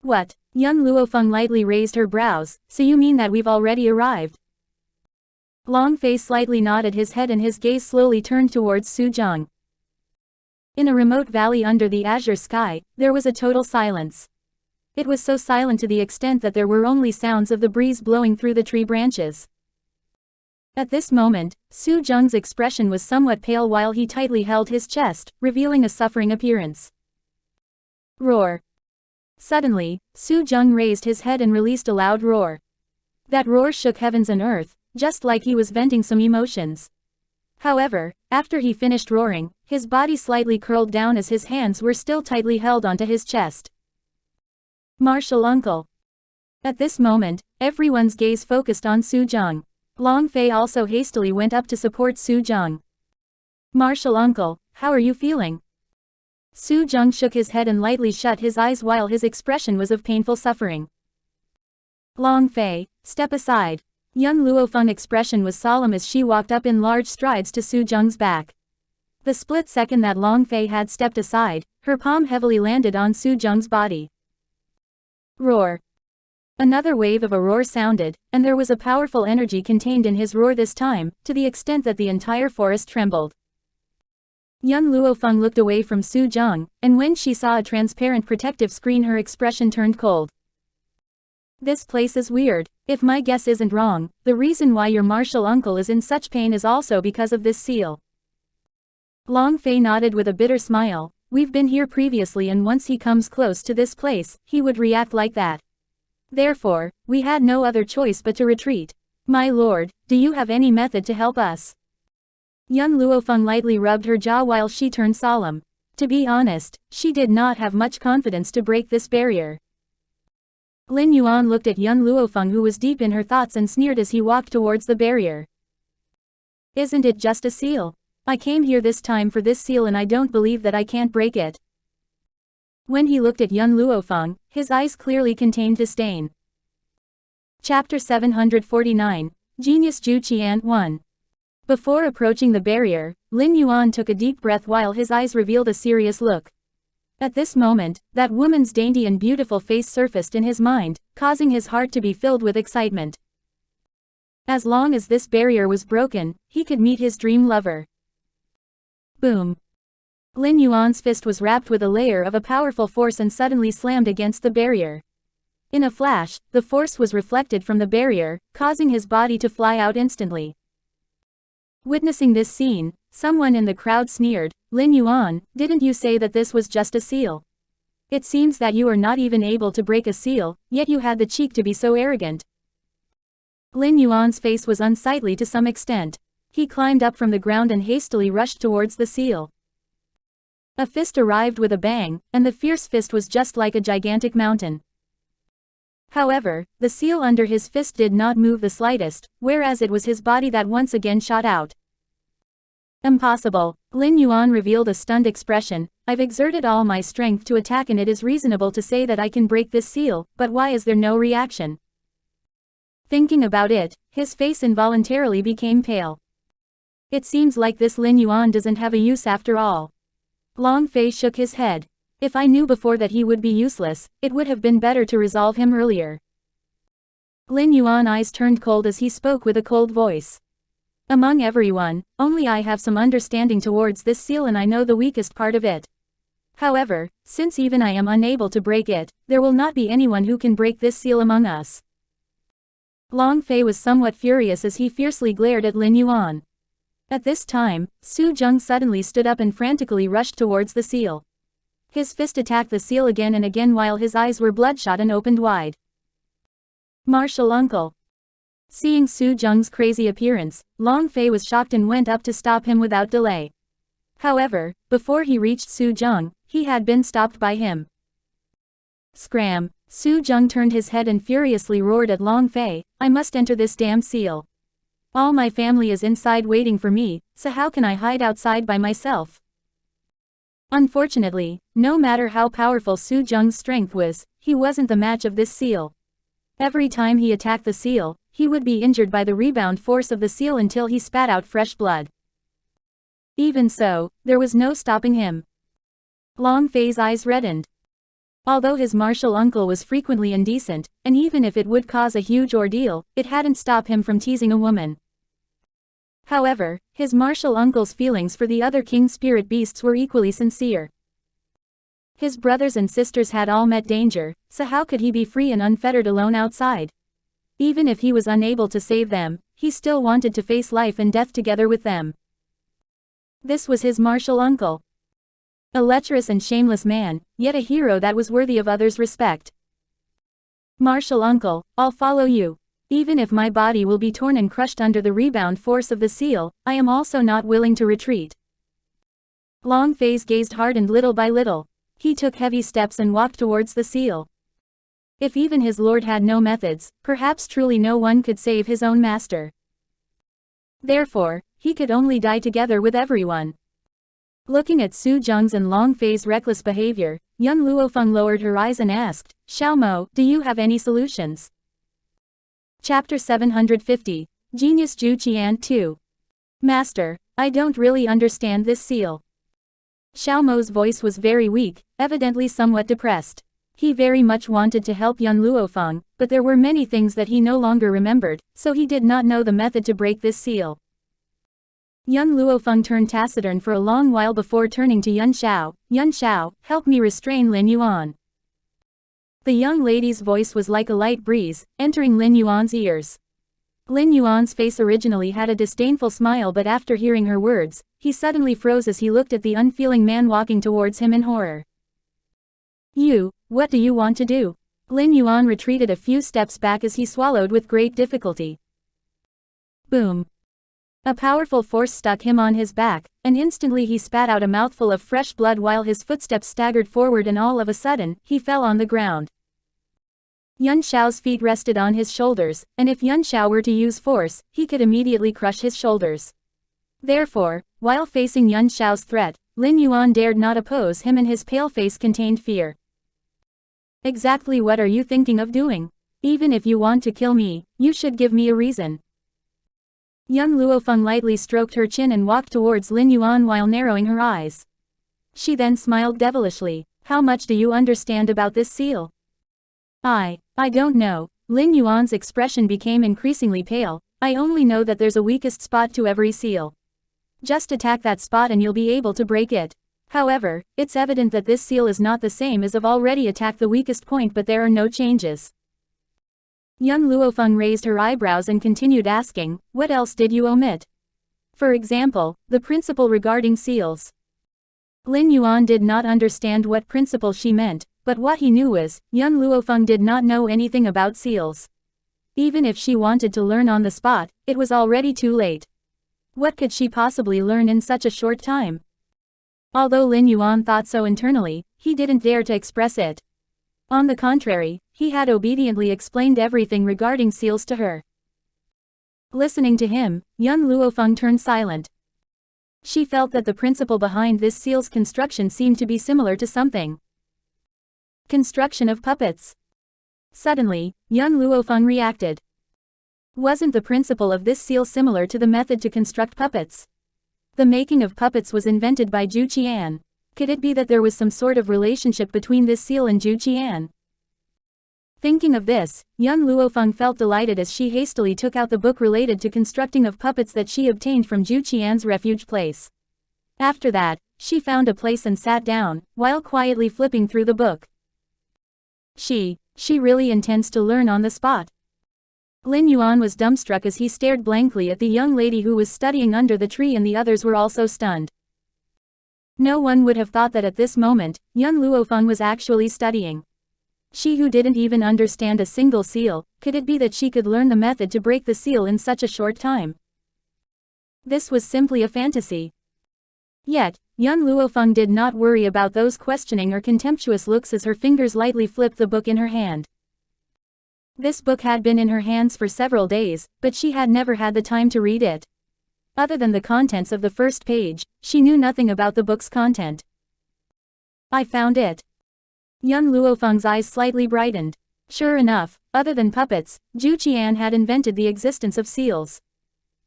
What? Yun Luofeng lightly raised her brows. So you mean that we've already arrived? Long Fei slightly nodded his head and his gaze slowly turned towards Su Zhang. In a remote valley under the azure sky, there was a total silence. It was so silent to the extent that there were only sounds of the breeze blowing through the tree branches. At this moment, Su Zheng's expression was somewhat pale while he tightly held his chest, revealing a suffering appearance. Roar. Suddenly, Su Zheng raised his head and released a loud roar. That roar shook heavens and earth, just like he was venting some emotions. However, after he finished roaring, his body slightly curled down as his hands were still tightly held onto his chest. Martial uncle. At this moment, everyone's gaze focused on Su Zheng. Long Fei also hastily went up to support Su Zheng. Martial uncle, how are you feeling? Su Zheng shook his head and lightly shut his eyes while his expression was of painful suffering. Long Fei, step aside. Young Luo Feng's expression was solemn as she walked up in large strides to Su Zheng's back. The split second that Long Fei had stepped aside, her palm heavily landed on Su Zheng's body. Roar. Another wave of a roar sounded, and there was a powerful energy contained in his roar this time, to the extent that the entire forest trembled. Young Luo Feng looked away from Su Zheng, and when she saw a transparent protective screen her expression turned cold. This place is weird. If my guess isn't wrong, the reason why your martial uncle is in such pain is also because of this seal. Long Fei nodded with a bitter smile. We've been here previously and once he comes close to this place, he would react like that. Therefore, we had no other choice but to retreat. My lord, do you have any method to help us? Young Luo Feng lightly rubbed her jaw while she turned solemn. To be honest, she did not have much confidence to break this barrier. Lin Yuan looked at young Luo Feng who was deep in her thoughts and sneered as he walked towards the barrier. Isn't it just a seal? I came here this time for this seal and I don't believe that I can't break it. When he looked at young Luo Feng, his eyes clearly contained disdain. Chapter 749, Genius Zhu Qian 1. Before approaching the barrier, Lin Yuan took a deep breath while his eyes revealed a serious look. At this moment, that woman's dainty and beautiful face surfaced in his mind, causing his heart to be filled with excitement. As long as this barrier was broken, he could meet his dream lover. Boom. Lin Yuan's fist was wrapped with a layer of a powerful force and suddenly slammed against the barrier. In a flash, the force was reflected from the barrier, causing his body to fly out instantly. Witnessing this scene, someone in the crowd sneered, Lin Yuan, didn't you say that this was just a seal? It seems that you are not even able to break a seal, yet you had the cheek to be so arrogant. Lin Yuan's face was unsightly to some extent. He climbed up from the ground and hastily rushed towards the seal. A fist arrived with a bang, and the fierce fist was just like a gigantic mountain. However, the seal under his fist did not move the slightest, whereas it was his body that once again shot out. Impossible. Lin Yuan revealed a stunned expression. I've exerted all my strength to attack and it is reasonable to say that I can break this seal, but why is there no reaction? Thinking about it, his face involuntarily became pale. It seems like this Lin Yuan doesn't have a use after all. Long Fei shook his head. If I knew before that he would be useless, it would have been better to resolve him earlier. Lin Yuan's eyes turned cold as he spoke with a cold voice. Among everyone, only I have some understanding towards this seal and I know the weakest part of it. However, since even I am unable to break it, there will not be anyone who can break this seal among us. Long Fei was somewhat furious as he fiercely glared at Lin Yuan. At this time, Su Zheng suddenly stood up and frantically rushed towards the seal. His fist attacked the seal again and again while his eyes were bloodshot and opened wide. Martial uncle. Seeing Su Zheng's crazy appearance, Long Fei was shocked and went up to stop him without delay. However, before he reached Su Zheng, he had been stopped by him. Scram! Su Zheng turned his head and furiously roared at Long Fei, I must enter this damn seal. All my family is inside waiting for me, so how can I hide outside by myself? Unfortunately, no matter how powerful Su Zheng's strength was, he wasn't the match of this seal. Every time he attacked the seal, he would be injured by the rebound force of the seal until he spat out fresh blood. Even so, there was no stopping him. Long Fei's eyes reddened. Although his martial uncle was frequently indecent, and even if it would cause a huge ordeal, it hadn't stopped him from teasing a woman. However, his martial uncle's feelings for the other king spirit beasts were equally sincere. His brothers and sisters had all met danger, so how could he be free and unfettered alone outside? Even if he was unable to save them, he still wanted to face life and death together with them. This was his martial uncle. A lecherous and shameless man, yet a hero that was worthy of others' respect. Martial uncle, I'll follow you. Even if my body will be torn and crushed under the rebound force of the seal, I am also not willing to retreat. Long Fei's gaze hardened little by little. He took heavy steps and walked towards the seal. If even his lord had no methods, perhaps truly no one could save his own master. Therefore, he could only die together with everyone. Looking at Su Zheng's and Long Fei's reckless behavior, young Luo Feng lowered her eyes and asked, Xiao Mo, do you have any solutions? Chapter 750, Genius Zhu Qian 2. Master, I don't really understand this seal. Xiao Mo's voice was very weak, evidently somewhat depressed. He very much wanted to help young Luo Feng, but there were many things that he no longer remembered, so he did not know the method to break this seal. Young Luo Feng turned taciturn for a long while before turning to Yun Xiao. Yun Xiao, help me restrain Lin Yuan. The young lady's voice was like a light breeze, entering Lin Yuan's ears. Lin Yuan's face originally had a disdainful smile, but after hearing her words, he suddenly froze as he looked at the unfeeling man walking towards him in horror. You, what do you want to do? Lin Yuan retreated a few steps back as he swallowed with great difficulty. Boom. A powerful force stuck him on his back, and instantly he spat out a mouthful of fresh blood while his footsteps staggered forward, and all of a sudden, he fell on the ground. Yun Xiao's feet rested on his shoulders, and if Yun Xiao were to use force, he could immediately crush his shoulders. Therefore, while facing Yun Xiao's threat, Lin Yuan dared not oppose him, and his pale face contained fear. Exactly what are you thinking of doing? Even if you want to kill me, you should give me a reason. Young Luo Feng lightly stroked her chin and walked towards Lin Yuan while narrowing her eyes. She then smiled devilishly. How much do you understand about this seal? I don't know. Lin Yuan's expression became increasingly pale. I only know that there's a weakest spot to every seal. Just attack that spot and you'll be able to break it. However, it's evident that this seal is not the same as I've already attacked the weakest point, but there are no changes. Young Luo Feng raised her eyebrows and continued asking, what else did you omit? For example, the principle regarding seals. Lin Yuan did not understand what principle she meant, but what he knew was, young Luo Feng did not know anything about seals. Even if she wanted to learn on the spot, it was already too late. What could she possibly learn in such a short time? Although Lin Yuan thought so internally, he didn't dare to express it. On the contrary, he had obediently explained everything regarding seals to her. Listening to him, young Luo Feng turned silent. She felt that the principle behind this seal's construction seemed to be similar to something. Construction of puppets. Suddenly, young Luo Feng reacted. Wasn't the principle of this seal similar to the method to construct puppets? The making of puppets was invented by Zhu Qian. Could it be that there was some sort of relationship between this seal and Zhu Qian? Thinking of this, young Luo Feng felt delighted as she hastily took out the book related to constructing of puppets that she obtained from Zhu Qian's refuge place. After that, she found a place and sat down, while quietly flipping through the book. She really intends to learn on the spot. Lin Yuan was dumbstruck as he stared blankly at the young lady who was studying under the tree, and the others were also stunned. No one would have thought that at this moment, young Luo Feng was actually studying. She who didn't even understand a single seal, could it be that she could learn the method to break the seal in such a short time? This was simply a fantasy. Yet, young Luo Feng did not worry about those questioning or contemptuous looks as her fingers lightly flipped the book in her hand. This book had been in her hands for several days, but she had never had the time to read it. Other than the contents of the first page, she knew nothing about the book's content. I found it. Young Luo Feng's eyes slightly brightened. Sure enough, other than puppets, Zhu Qian had invented the existence of seals.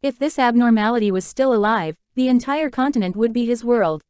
If this abnormality was still alive, the entire continent would be his world.